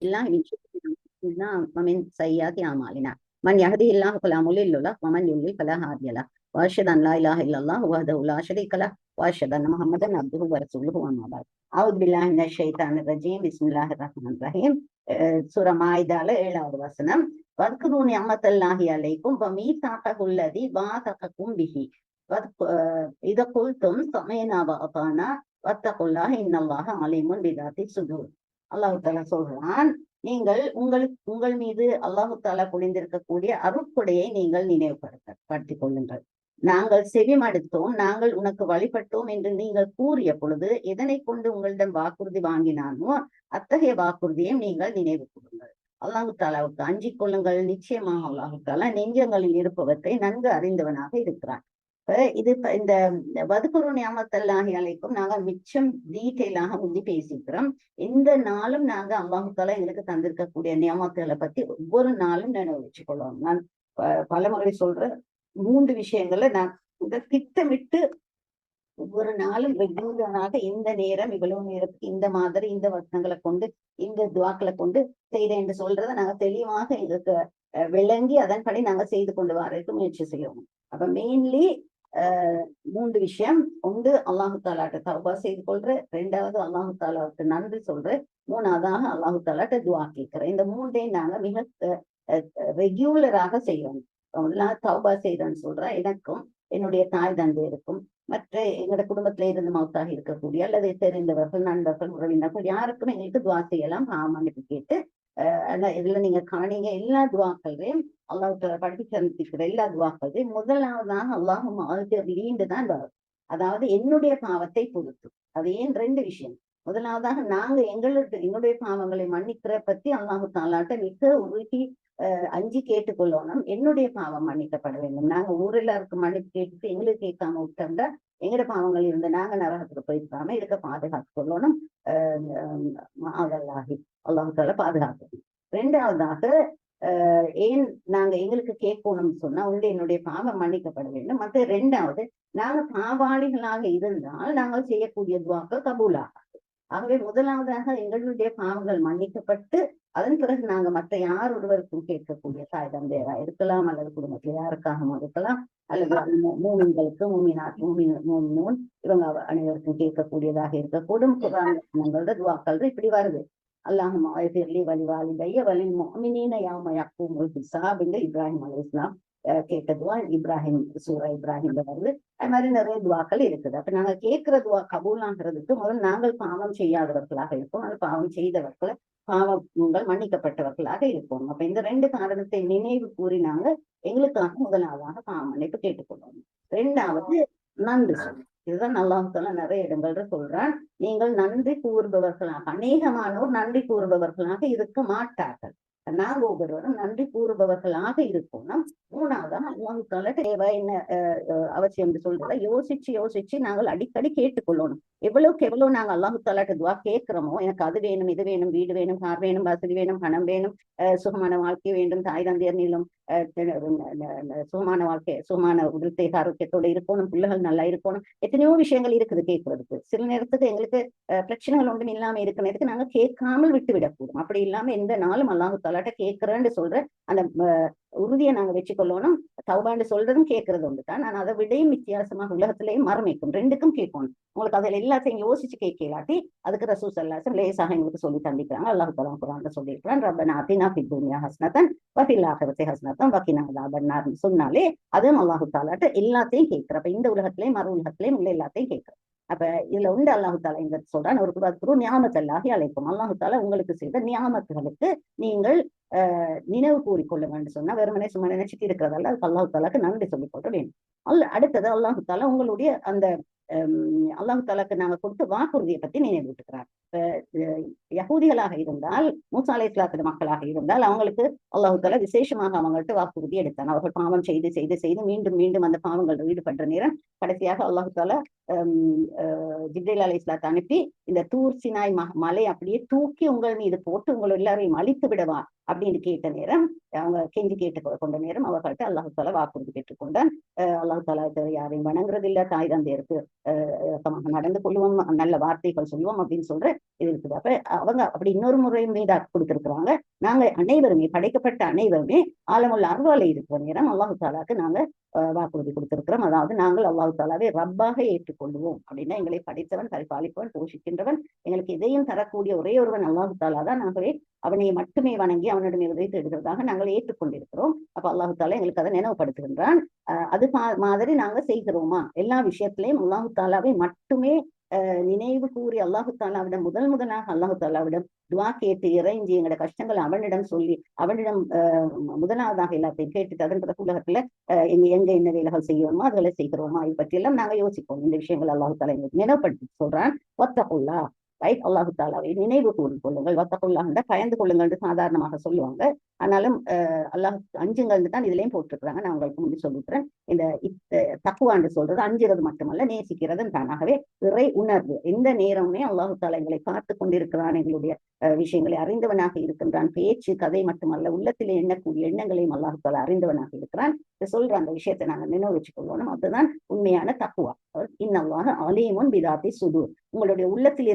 الله من شرور أنفسنا ومن سيئات أعمالنا من يهده الله فلا مضل له ومن يضلل فلا هادي له وأشهد أن لا إله إلا الله وحده لا شريك له وأشهد أن محمدا عبده ورسوله أما بعد أعوذ بالله من الشيطان الرجيم بسم الله الرحمن الرحيم சூரா மாயிதால 7வது வசனம் வத்குரு நிஅமத்தல்லாஹி அலைக்கும் வமீசாகஹு அல்லதி வாதககும் பிஹி இத குல்தும் சமயனா வஅதானா வத்தகுல்லாஹ இன்னல்லாஹ அலீமுன் பிதாத்தி சுதூர். அல்லாஹு தாலா சொல்றான், நீங்கள் உங்கள் மீது அல்லாஹு தாலா பொழிந்திருக்கக்கூடிய அருட்கொடையை நீங்கள் நினைவுபடுத்திக் கொள்ளுங்கள். நாங்கள் செவிமடுத்தோம், நாங்கள் உனக்கு வழிபட்டோம் என்று நீங்கள் கூறிய பொழுது எதனை கொண்டு உங்களிடம் வாக்குறுதி வாங்கினானோ அத்தகைய வாக்குறுதியை நீங்கள் நினைவு கூறுங்கள். அல்லாஹு தாலாவுக்கு அஞ்சிக் கொள்ளுங்கள். நிச்சயமாக அல்லாஹு தாலா நெஞ்சங்களில் இருப்பவற்றை நன்கு அறிந்தவனாக இருக்கிறான். இது இந்த வதுகுரு நியாமத்தல்லாஹி அலைக்கும் நாங்க மிச்சம் டீட்டெயிலாக முந்தி பேசிக்கிறோம். இந்த நாளும் நாங்க அல்லாஹு தாலா எங்களுக்கு தந்திருக்கக்கூடிய நியமத்துகளை பத்தி ஒவ்வொரு நாளும் நினைவு வச்சுக்கொள்வோம். நான் பலமுறை சொல்ற 3 விஷயங்களை நான் திட்டமிட்டு ஒவ்வொரு நாளும் ரெகுலராக இந்த நேரம் இவ்வளவு நேரத்துக்கு இந்த மாதிரி இந்த வசனங்களை கொண்டு இந்த துவாக்களை கொண்டு செய்தேன் என்று சொல்றதை நாங்க தெளிவாக எங்களுக்கு விளங்கி அதன்படி நாங்க செய்து கொண்டு வரதுக்கு முயற்சி செய்யணும். அப்ப மெயின்லி 3 விஷயம். ஒன்று அல்லாஹு தாலாட்ட தௌபா செய்து கொள்ற, 2வது அல்லாஹு தாலாவுக்கு நன்றி சொல்ற, 3வதாக அல்லாஹு தாலாட்ட துவா கேட்கிறேன். இந்த 3ஐயும் நாங்க மிக ரெகுலராக செய்யணும். தௌபா செய்யறேன்னு சொல்ற எனக்கும் என்னுடைய தாய் தந்தையருக்கும் மற்ற எங்களோட குடும்பத்தில இருந்து மௌத்தாக இருக்கக்கூடிய அல்லது தெரிந்தவர்கள் நண்பர்கள் உறவினர்கள் யாருக்கும் எங்களுக்கு துவா செய்யலாம். மன்னிப்பு கேட்டு இதுல நீங்க காணீங்க எல்லா துவாக்களையும் அல்லாஹ் படிச்சு அனுப்பிக்கிற எல்லா துவாக்களையும் முதலாவதாக அல்லாஹும் ஆழ்ந்து தான் வரும். அதாவது என்னுடைய பாவத்தை பொறுத்து. அது ஏன் 2 விஷயம். முதலாவதாக நாங்க என்னுடைய பாவங்களை மன்னிக்கிற பத்தி அல்லாஹு தாலாட்ட மிக உருகி அஞ்சி கேட்டுக்கொள்ளணும். என்னுடைய பாவம் மன்னிக்கப்பட வேண்டும். நாங்க ஊரெல்லாருக்கு மன்னிப்பு கேட்டுட்டு எங்களுக்கு கேட்காம விட்டோம்னா எங்கட பாவங்கள் இருந்து நாங்க நரகத்துக்கு போயிருக்காம இருக்க பாதுகாத்து கொள்ளணும். அதல்லாஹி அல்லாஹு தாலா பாதுகாக்கணும். 2வதாக ஏன் நாங்க எங்களுக்கு கேட்கணும்னு சொன்னா என்னுடைய பாவம் மன்னிக்கப்பட வேண்டும். மற்ற 2வது நாங்க பாவாளிகளாக இருந்தால் நாங்கள் செய்யக்கூடிய துவாக்கள் கபூலாக. ஆகவே முதலாவதாக எங்களுடைய பாவங்கள் மன்னிக்கப்பட்டு அதன் பிறகு நாங்க மற்ற யார் ஒருவருக்கும் கேட்கக்கூடிய தாய் தந்தையரா இருக்கலாம் அல்லது குடும்பத்துல யாருக்காகவும் இருக்கலாம் அல்லது மூமின்களுக்கு மூமினூன் இவங்க அனைவருக்கும் கேட்கக்கூடியதாக இருக்கக்கூடும். குர்ஆன்களோட துவாக்கள் இப்படி வருது. அல்லாஹும் வலிவாலிதைய வலில் முஃமினீன யௌம யக்கூமுல் ஹிசாப் என்று இப்ராஹிம் அலைஹிஸ்ஸலாம் கேட்ட துவா இப்ராஹிம் சூரா இப்ராஹிம்ல வருது. அது மாதிரி நிறைய துவாக்கள் இருக்குது. அப்ப நாங்க கேட்கிற துவா கபூலாகிறதுக்கு முதல் நாங்கள் பாவம் செய்யாதவர்களாக இருப்போம், அது பாவம் செய்தவர்கள் பாவங்கள் மன்னிக்கப்பட்டவர்களாக இருப்போம். அப்ப இந்த 2 காரணத்தை நினைவு கூறி நாங்க எங்களுக்காக முதலாவதாக பாவ மன்னிப்பு கேட்டுக்கொள்ளணும். 2வது நன்றி சொல்லணும். இதுதான் அல்லாஹ் தஆலா நிறைய இடங்கள்ல சொல்றான், நீங்கள் நன்றி கூறுபவர்களாக, அநேகமானோர் நன்றி கூறுபவர்களாக இருக்க மாட்டார்கள். நாங்க ஒவ்வொருவரும் நன்றி கூறுபவர்களாக இருக்கணும். 3வதாக அல்லாஹ் தஆலா தேவை என்ன அவசியம் என்று சொல்றத யோசிச்சு நாங்கள் அடிக்கடி கேட்டுக்கொள்ளணும். எவ்வளவுக்கு எவ்வளவு நாங்க அல்லாஹு தாலாட்ட துவா கேட்கிறோமோ, எனக்கு அது வேணும், இது வேணும், வீடு வேணும், கார் வேணும், வசதி வேணும், பணம் வேணும், சுகமான வாழ்க்கை வேண்டும், தாய் தந்தையர் நீளும் சுகமான வாழ்க்கை, சுகமான உடல் தேக ஆரோக்கியத்தோட இருக்கணும், பிள்ளைகள் நல்லா இருக்கணும், எத்தனையோ விஷயங்கள் இருக்குது கேட்கறதுக்கு. சில நேரத்துக்கு எங்களுக்கு பிரச்சனைகள் ஒன்றும் இல்லாம இருக்கிறதுக்கு நாங்க கேட்காமல் விட்டு விடக்கூடும். அப்படி இல்லாம எந்த நாளும் அல்லாஹு தாலாட்ட கேட்கிறேன்னு சொல்ற அந்த உறுதியை நாங்க வச்சுக்கொள்ளணும். தௌபான்னு சொல்றதும் கேட்கறது ஒன்றுதான். நான் அதை விடையும் வித்தியாசமாக உலகத்திலேயும் மரமைக்கும் 2க்கும் கேட்கணும். உங்களுக்கு அதில் எல்லாத்தையும் யோசிச்சு கேட்கலாட்டி அதுக்கு ரசூல் ஸல்லல்லாஹு அலைஹி வஸல்லம் லேசாக எங்களுக்கு சொல்லி தந்திக்கிறாங்க. அல்லாஹ் தஆலா குர்ஆன்ல சொல்லியிருக்கிறான், ரப்பனா ஆத்தினா ஃபித் துன்யா ஹஸ்னத்தன் வ ஃபில் ஆகிரத்தி ஹஸ்னத்தன் வ கினா அஸாபன்னார்னு சொன்னாலே அதுவும் அல்லாஹ் தஆலாட்ட எல்லாத்தையும் கேட்கிற. அப்ப இந்த உலகத்திலேயும் மறு உலகத்திலேயும் உள்ள எல்லாத்தையும் கேட்கிற. அப்ப இதுல உண்டு அல்லாஹு தாலா இந்த சொல்றான், ஒரு வத்குரு நிஅமத்தல்லாஹி அலைக்கும், அல்லாஹு தாலா உங்களுக்கு செய்த நியாமத்துகளுக்கு நீங்கள் நினைவு கூறிக்கொள்ளுங்கன்னு சொன்னா வெறுமனே சும்மா நினைச்சிட்டு இருக்கிறதால அதுக்கு அல்லாஹு தாலாக்கு நன்றி சொல்லிக் கொள்ள வேண்டும். அடுத்தது அல்லாஹு தாலா உங்களுடைய அந்த அல்லாஹு தாலாக்கு நாங்க கொடுத்த வாக்குறுதியை பத்தி நினைவூட்டுகிறார். யகூதிகளாக இருந்தால், மூசா அலைஹிஸ்ஸலாத்து மக்களாக இருந்தால் அவங்களுக்கு அல்லாஹு தாலா விசேஷமாக அவங்கள்ட்ட வாக்குறுதி எடுத்தான். அவர்கள் பாவம் செய்து செய்து செய்து மீண்டும் மீண்டும் அந்த பாவங்கள் ஈடுபடுற நேரம் கடைசியாக அல்லாஹு தாலா ஜிப்ரீல் அலைஹிஸ்ஸலாத்தை அனுப்பி இந்த தூர் சினாய் மலை அப்படியே தூக்கி உங்கள் மீது போட்டு உங்கள் எல்லாரையும் அழித்து விடவா அப்படின்னு கேட்ட நேரம், அவங்க கெஞ்சி கேட்டு கொண்ட நேரம் அவர்கள்ட்ட அல்லாஹு தாலா வாக்குறுதி பெற்றுக்கொண்டான். அல்லாஹு தாலா யாரையும் வணங்குறது இல்ல, தாய் தந்தையருக்கு நடந்து கொள்வோம், நல்ல வார்த்தைகள் சொல்லுவோம் அப்படின்னு சொல்ற இது இருக்குது. அப்ப அவங்க அப்படி இன்னொரு முறையும் மீதா கொடுத்திருக்கிறாங்க. நாங்க அனைவருமே, படைக்கப்பட்ட அனைவருமே ஆலமுள்ள அருவாலை இருக்கிற நேரம் அல்லாஹு தாலாக்கு நாங்க வாக்குறுதி கொடுத்திருக்கிறோம். அதாவது நாங்கள் அல்லாஹு தாலாவை ரப்பாக ஏற்றுக்கொள்வோம் அப்படின்னா, எங்களை படைத்தவன், பரிபாலிப்பவன், போஷிக்கின்றவன், எங்களுக்கு இதையும் தரக்கூடிய ஒரே ஒருவன் அல்லாஹு தாலா தான். நாங்களே அவனை மட்டுமே வணங்கி அவனிடம் உதவி தேடுகிறதாக நாங்கள் ஏற்றுக்கொண்டிருக்கிறோம். அப்ப அல்லாஹு தாலா எங்களுக்கு அதை நினைவுபடுத்துகின்றான். அது மாதிரி நாங்க செய்கிறோமா? எல்லா விஷயத்திலையும் அல்லாஹு தாலாவை மட்டுமே நினைவு கூறி அல்லாஹு தாலாவிடம் முதலாக அல்லாஹு தாலாவிடம் துவா கேட்டு இறைஞ்சி எங்களோட கஷ்டங்கள் அவனிடம் சொல்லி அவனிடம் முதலாவதாக எல்லாத்தையும் கேட்டுட்டு அதன் பிறகு உலகத்துல எங்க என்ன வேலைகள் செய்யணுமோ அதுகளை செய்கிறோமா, இது பற்றி எல்லாம் நாங்க யோசிப்போம். இந்த விஷயங்கள் அல்லாஹு தாலா எங்களுக்கு நினைவுபடுத்தி சொல்றான். வத்தகுல்லா, ரைட், அல்லாஹு தாலாவை நினைவு கூறிக்கொள்ளுங்கள். வத்தகுல்லாண்ட பயந்து கொள்ளுங்கள் சாதாரணமாக சொல்லுவாங்க. ஆனாலும் அல்லாஹ் அஞ்சுங்கள் தான் இதுலயும் போட்டிருக்கிறாங்க. நான் உங்களுக்கு முன்னாடி சொல்லிக்கிறேன். இந்த தக்குவாண்டு சொல்றது அஞ்சுறது மட்டுமல்ல, நேசிக்கிறது தானாகவே இறை உணர்வு. எந்த நேரமுமே அல்லாஹு தாலா எங்களை பார்த்து கொண்டிருக்கிறான், எங்களுடைய விஷயங்களை அறிந்தவனாக இருக்கின்றான். பேச்சு கதை மட்டுமல்ல, உள்ளத்திலே எண்ணக்கூடிய எண்ணங்களையும் அல்லாஹு தாலா அறிந்தவனாக இருக்கிறான். சொல்ற அந்த விஷயத்தை நாங்க நினைவு வச்சுக்கொள்ளணும். அதுதான் உண்மையான தக்குவா. இன்னல்லாஹ அலீமுன் பிதாத்தி சுதூர். உங்களுடைய உள்ளத்தில்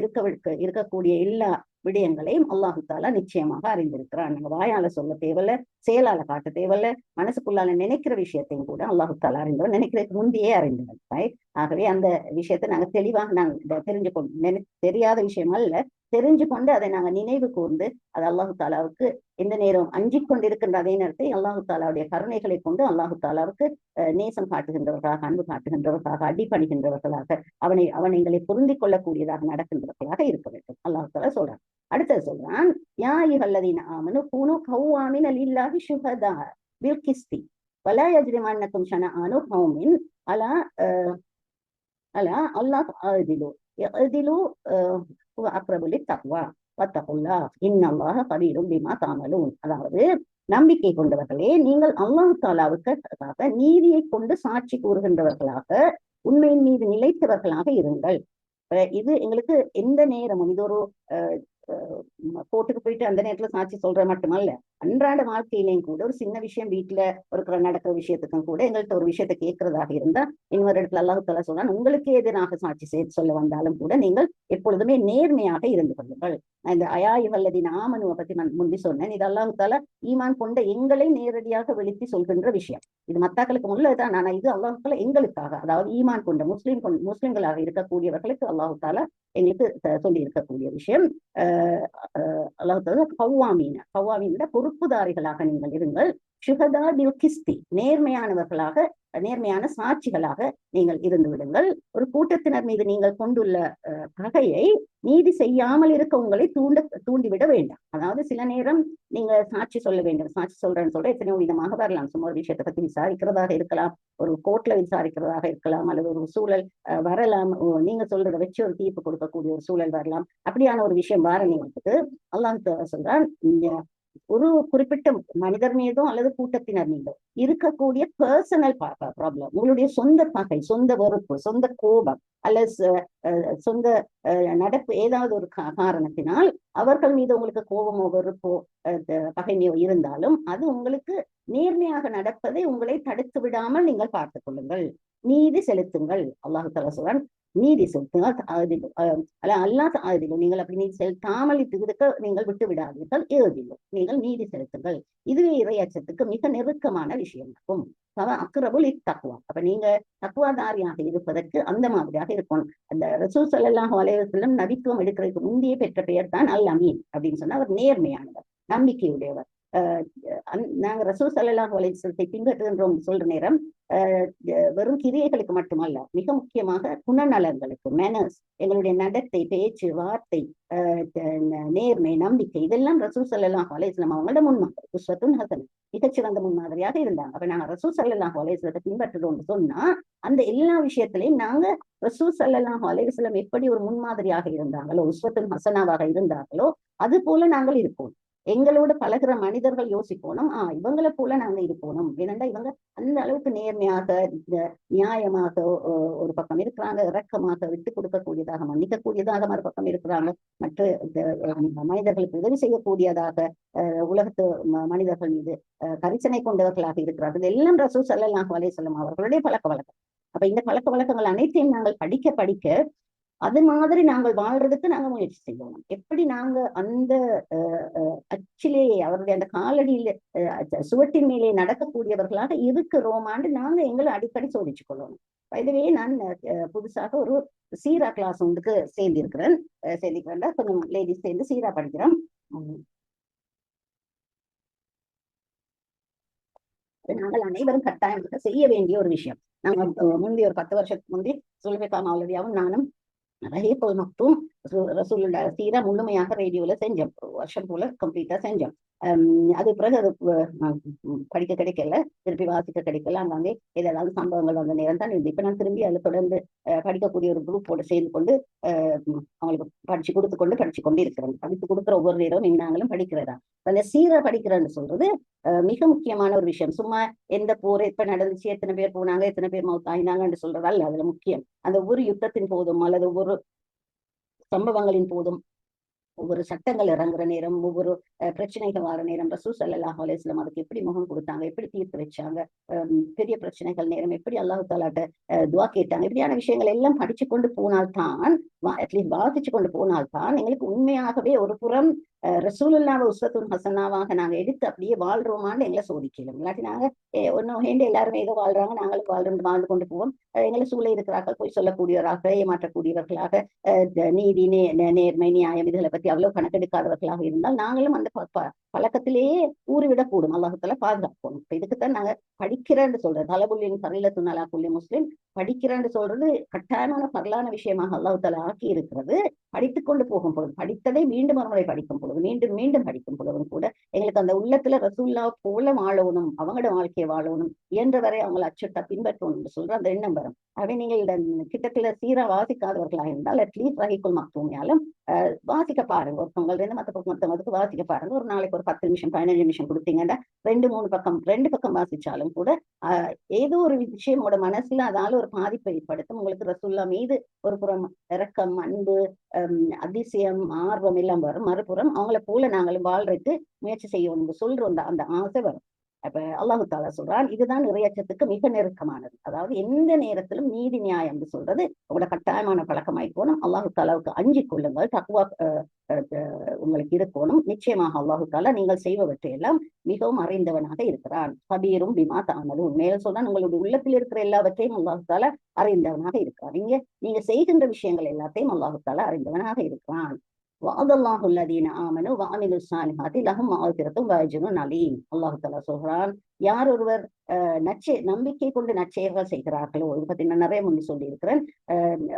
இருக்கக்கூடிய எல்லா விடயங்களையும் அல்லாஹு தாலா நிச்சயமாக அறிந்திருக்கிறான். நாங்க வாயால சொல்ல தேவையில்ல, செயலால காட்ட தேவையில்ல, மனசுக்குள்ளால நினைக்கிற விஷயத்தையும் கூட அல்லாஹு தாலா அறிந்தவன், நினைக்கிறதுக்கு முந்தையே அறிந்தவன். ரைட். ஆகவே அந்த விஷயத்தை நாங்க தெளிவாக நாங்க தெரிஞ்சுக்கொண்டு, தெரியாத விஷயம் அல்ல, தெரிஞ்சு கொண்டு அதை நாங்க நினைவு கூர்ந்து அது அல்லாஹு தாலாவுக்கு எந்த நேரம் அஞ்சிக் கொண்டிருக்கின்ற அதே நேரத்தை அல்லாஹு தாலாவுடைய கருணைகளை கொண்டு அல்லாஹு தாலாவுக்கு நேசம் காட்டுகின்றவர்களாக, அன்பு காட்டுகின்றவர்களாக, அடிபணிகின்றவர்களாக, அவனை எங்களை பொருந்திக் கொள்ளக்கூடியதாக நடக்கின்றவர்களாக இருக்க வேண்டும். அல்லாஹு தாலா சொல்றான். அடுத்தது சொல்றான், யா அய்யுஹல்லதீன ஆமனு கூனு கவ்வாமின லில்லாஹி ஷுஹதா பில் கிஸ்தி வலா யஜ்ரிமன்னக்கும் ஷனஆனு கௌமின் அலா அல்லாஹ் அஅதிலு இஅதிலு அக்ரபு லித்தக்வா வத்தகுல்லாஹ் இன்னல்லாஹ கபீரும் பிமா தஅமலூன். அதாவது, நம்பிக்கை கொண்டவர்களே, நீங்கள் அல்லாஹ் தாலாவுக்கு நீதியை கொண்டு சாட்சி கூறுகின்றவர்களாக, உண்மையின் மீது நிலைத்தவர்களாக இருங்கள். இது எங்களுக்கு எந்த நேரமும் இது ஒரு கோர்ட்டுக்கு போயிட்டு அந்த நேரத்துல சாட்சி சொல்ற மட்டுமல்ல, அன்றாட வாழ்க்கையிலையும் கூட ஒரு சின்ன விஷயம், வீட்டுல ஒரு நடக்கிற விஷயத்துக்கும் கூட எங்கள்கிட்ட ஒரு விஷயத்தை கேட்கறதாக இருந்தா, இன்னொரு இடத்துல அல்லாஹு தாலா சொல்றான், உங்களுக்கு எதிராக சாட்சி சொல்ல வந்தாலும் கூட நீங்கள் எப்பொழுதுமே நேர்மையாக இருந்து கொள்ளுங்கள். இந்த அய்யுஹல்லதீன ஆமனுவை பத்தி நான் முந்தி சொன்னேன். இது அல்லாஹு தாலா ஈமான் கொண்ட எங்களை நேரடியாக வெளித்தி சொல்கின்ற விஷயம். இது மத்தாக்களுக்கு உள்ளதுதான். ஆனா இது அல்லாஹு தாலா எங்களுக்காக, அதாவது ஈமான் கொண்ட முஸ்லிம்களாக இருக்கக்கூடியவர்களுக்கு அல்லாஹு தாலா எங்களுக்கு சொல்லி இருக்கக்கூடிய விஷயம். அல்லாஹ் தாலா கவ்வாமீன பொறுப்புதாரிகளாக நீங்கள் இருங்கள். ஷுஹதா பில் கிஸ்தி, நேர்மையானவர்களாக, நேர்மையான சாட்சிகளாக நீங்கள் இருந்து விடுங்கள். ஒரு கூட்டத்தினர் மீது நீங்கள் கொண்டுள்ள பகையை நீதி செய்யாமல் இருக்க உங்களை தூண்டிவிட வேண்டாம். அதாவது சில நேரம் நீங்க சாட்சி சொல்ல வேண்டும். சாட்சி சொல்றேன்னு எத்தனையோ விதமாக வரலாம். சும்மா ஒரு விஷயத்தை பத்தி விசாரிக்கிறதாக இருக்கலாம், ஒரு கோர்ட்ல விசாரிக்கிறதாக இருக்கலாம், அல்லது ஒரு சூழல் வரலாம், நீங்க சொல்றதை வச்சு ஒரு தீர்ப்பு கொடுக்கக்கூடிய ஒரு சூழல் வரலாம். அப்படியான ஒரு விஷயம் வார நேரத்துக்கு அல்லாஹ் சொல்றான், ஒரு குறிப்பிட்ட மனிதர் மீதோ அல்லது கூட்டத்தினர் மீதோ இருக்கக்கூடிய பர்சனல் ப்ராப்ளம், உங்களுடைய சொந்த பகை, சொந்த வெறுப்பு, சொந்த கோபம் அல்லது சொந்த நடப்பு ஏதாவது ஒரு காரணத்தினால் அவர்கள் மீது உங்களுக்கு கோபமோ வெறுப்போ பகைமையோ இருந்தாலும் அது உங்களுக்கு நேர்மையாக நடப்பதை உங்களை தடுத்து விடாமல் நீங்கள் பார்த்துக் கொள்ளுங்கள். நீதி செலுத்துங்கள். அல்லாஹு தஆலா சொல்றான், நீதி செலுத்துங்கள். அல்லாஹ் ஆதிலும் நீங்கள் அப்படி நீதி செலுத்தாமல் இருக்க நீங்கள் விட்டு விடாதீர்கள். ஏதிலும் நீங்கள் நீதி செலுத்துங்கள். இதுவே இறையச்சத்துக்கு மிக நெருக்கமான விஷயமாகும். அக்ரபுல் இத்தக்வா. அப்ப நீங்க தக்வாதாரியாக இருப்பதற்கு அந்த மாதிரியாக இருக்கணும். அந்த ரசூல் ஸல்லல்லாஹு அலைஹி வஸல்லம் நபித்துவம் எடுக்கிறதுக்கு முந்தைய பெற்ற பெயர் தான் அல் அமீன் அப்படின்னு சொன்னா, அவர் நேர்மையானவர், நம்பிக்கையுடையவர். நாங்க ரசூல் ஸல்லல்லாஹு அலைஹி வஸல்லத்தை பின்பற்றுகின்றோம் சொல்ற நேரம் வெறும் கிரியைகளுக்கு மட்டுமல்ல, மிக முக்கியமாக குணநலன்களுக்கு, மேனர்ஸ், எங்களுடைய நடத்தை, பேச்சு, வார்த்தை, நேர்மை, நம்பிக்கை, இதெல்லாம் ரசூல் ஸல்லல்லாஹு அலைஹி வஸல்லம் அவங்களோட முன்மாதிரி, உஸ்வத்துன் ஹஸனா, மிகச்சிறந்த முன்மாதிரியாக இருந்தாங்க. அப்ப நாங்க ரசூல் ஸல்லல்லாஹு அலைஹி வஸல்லத்தை பின்பற்றுறோம்னு சொன்னா, அந்த எல்லா விஷயத்திலையும் நாங்க ரசூல் ஸல்லல்லாஹு அலைஹி வஸல்லம் எப்படி ஒரு முன்மாதிரியாக இருந்தாங்களோ, உஸ்வத்துன் ஹஸனாவாக இருந்தாங்களோ, அது போல நாங்கள் இருப்போம். எங்களோட பழகுற மனிதர்கள் யோசிக்கணும், இவங்களை போல நாங்க இருக்கணும். ஏனென்றா இவங்க அந்த அளவுக்கு நேர்மையாக, நியாயமாக ஒரு பக்கம் இருக்கிறாங்க, இரக்கமாக, விட்டு கொடுக்கக்கூடியதாக, மன்னிக்கக்கூடியதாக மறுபக்கம் இருக்கிறாங்க, மற்ற மனிதர்களுக்கு உதவி செய்யக்கூடியதாக, உலகத்து மனிதர்கள் மீது கரிசனை கொண்டவர்களாக இருக்கிறார்கள். எல்லாம் ரசூல் ஸல்லல்லாஹு அலைஹி வஸல்லம் அவர்களுடைய பழக்க வழக்கம். அப்ப இந்த பழக்க வழக்கங்கள் அனைத்தையும் நாங்கள் படிக்க படிக்க அது மாதிரி நாங்கள் வாழ்றதுக்கு நாங்க முயற்சி செய்யணும். எப்படி நாங்க அந்த அச்சிலேயே அவருடைய அந்த காலடியில சுவட்டின் மேலே நடக்கக்கூடியவர்களாக இருக்கிறோமான்னு நாங்க எங்களை அடிக்கடி சோதிச்சு கொள்ளணும். இதுவே நான் புதுசாக ஒரு சீரா கிளாஸ் ஒன்றுக்கு சேர்ந்திருக்கிறேன். கொஞ்சம் லேடிஸ் சேர்ந்து சீரா படிக்கிறோம். நாங்கள் அனைவரும் கட்டாயம் செய்ய வேண்டிய ஒரு விஷயம். நாங்கள் முந்தைய ஒரு 10 வருஷத்துக்கு முந்தி சுல்ஃபிகா மௌலவியாவும் நானும் ரஹீகுல் மக்தூம் ரசூலுல்லாஹ் சீரா முழுமையாக ரேடியோல செஞ்சோம். வருஷம் போல கம்ப்ளீட்டா செஞ்சோம். அது பிறகு அது படிக்க கிடைக்கல, திருப்பி வாசிக்க கிடைக்கல. அங்கே ஏதாவது சம்பவங்கள் வந்த நேரம் தான் இருந்து. இப்ப நான் திரும்பி அதில் தொடர்ந்து படிக்கக்கூடிய ஒரு குரூப்போடு சேர்ந்து கொண்டு அவங்களுக்கு படிச்சு கொண்டு இருக்கிறேன். படித்து கொடுக்குற ஒவ்வொரு நேரம் நாங்களும் படிக்கிறதா. அந்த சீரா படிக்கிறேன்னு சொல்றது மிக முக்கியமான ஒரு விஷயம். சும்மா எந்த போர் எப்ப நடந்துச்சு, எத்தனை பேர் போனாங்க, எத்தனை பேர் மௌத்தாயினாங்கன்னு சொல்றதா இல்ல. அதுல முக்கியம் அந்த ஒவ்வொரு யுத்தத்தின் போதும் அல்லது ஒவ்வொரு சம்பவங்களின் போதும், ஒவ்வொரு சட்டங்கள் இறங்குற நேரம், ஒவ்வொரு பிரச்சனைகள் வர நேரம் ரசூல் ஸல்லல்லாஹு அலைஹி வஸல்லம் அதுக்கு எப்படி முகம் கொடுத்தாங்க, எப்படி தீர்த்து வச்சாங்க, பெரிய பிரச்சனைகள் நேரம் எப்படி அல்லாஹ் தஆலாட்ட துஆ கேட்டாங்க, இப்படியான விஷயங்கள் எல்லாம் படிச்சு கொண்டு போனால்தான், அட்லீஸ்ட் வாசிச்சு கொண்டு போனால்தான் எங்களுக்கு உண்மையாகவே ஒரு புறம் ரசூலுல்லாஹ் உஸ்வத்துன் ஹசனாவாக நாங்க எடுத்து அப்படியே வாழ்றோமான்னு எங்களை சோதிக்கணும். இல்லாட்டி நாங்க ஒன்னும் எல்லாருமே ஏதோ வாழ்றாங்க, நாங்களும் வாழ்ந்து கொண்டு போவோம். எங்களை சூழ இருக்கிறார்கள் போய் சொல்லக்கூடியவராக, ஏமாற்றக்கூடியவர்களாக, நீதி நேர்மை நியாயம் இதுகளை பத்தி அவ்வளவு கணக்கெடுக்காதவர்களாக இருந்தால் நாங்களும் அந்த பழக்கத்திலேயே ஊறிவிடக்கூடும். அல்லாஹ் தஆலா பாதுகாக்கணும். இதுக்குத்தான் நாங்க படிக்கிறேன்னு சொல்றது. தலபுல்லின் பரிலத்துன் அலா குல்லி முஸ்லிம், படிக்கிறேன்னு சொல்றது கட்டாயமான பரலான விஷயமாக அல்லாஹ் தஆலா ஆக்கி இருக்கிறது. படித்துக் கொண்டு போகும் பொழுது, படித்ததை மீண்டும் ஒருமுறை படிக்கும் பொழுது, மீண்டும் மீண்டும் படிக்கும் பொழுதும் கூட எங்களுக்கு அந்த உள்ளத்துல ரசூல்லா போல வாழணும், அவங்களோட வாழ்க்கையை வாழணும், இயன்றவரை அவங்களை அச்சுட்டா பின்பற்றணும் சொல்ற அந்த எண்ணம் வரும். ஆகவே நீங்கள் கிட்டத்துல சீரா வாசிக்காதவர்களாக இருந்தால் அட்லீஸ்ட் ரஹீகுல் மக்தூமியாலும் வாசிக்க பாருங்க. ஒருத்தவங்க மற்றவங்களுக்கு வாசிக்க பாருங்க. ஒரு நாளைக்கு ஒரு 10 நிமிஷம் 15 நிமிஷம் கொடுத்தீங்கன்னா 2 பக்கம் வாசிச்சாலும் கூட ஏதோ ஒரு விஷயம் உங்களோட மனசுல அதால ஒரு பாதிப்பை ஏற்படுத்தும். உங்களுக்கு ரசூல்லா மீது ஒரு புறம் இரக்கம், அன்பு, அதிசயம், ஆர்வம் எல்லாம் வரும். மறுபுறம் அவங்கள போல நாங்களும் வாழ்றதுக்கு முயற்சி செய்யணும் சொல்றோம், அந்த ஆசை வரும். அப்ப அல்லாஹு தஆலா சொல்றான், இதுதான் இறையச்சத்துக்கு மிக நெருக்கமானது. அதாவது எந்த நேரத்திலும் நீதி நியாயம் சொல்றது உங்களோட கட்டாயமான பழக்கமாய் போகணும். அல்லாஹு தஆலாவுக்கு அஞ்சிக் கொள்ளுங்கள், தக்வா உங்களுக்கு இருக்கணும். நிச்சயமாக அல்லாஹு தஆலா நீங்கள் செய்பவற்றை எல்லாம் மிகவும் அறிந்தவனாக இருக்கிறான். கபீரும் பிமா தஅமலூன், மேல சொன்னா உங்களுடைய உள்ளத்தில் இருக்கிற எல்லாவற்றையும் அல்லாஹு தஆலா அறிந்தவனாக இருக்கிறான். நீங்க செய்கின்ற விஷயங்கள் எல்லாத்தையும் அல்லாஹு தஆலா அறிந்தவனாக இருக்கிறான். வஅதல்லாஹு அல்லதீன ஆமனு வஅமிலு ஸாலிஹாத்தி லஹும் மக்ஃபிரத்தும் வஅஜ்ருன் அலீம். அல்லாஹ் தஆலா சொல்றான், யார் ஒருவர் நம்பிக்கை கொண்டு நற்செயல்கள் செய்கிறார்களோ, இது பத்தி நான் நிறைய முன்னே சொல்லி இருக்கிறேன்.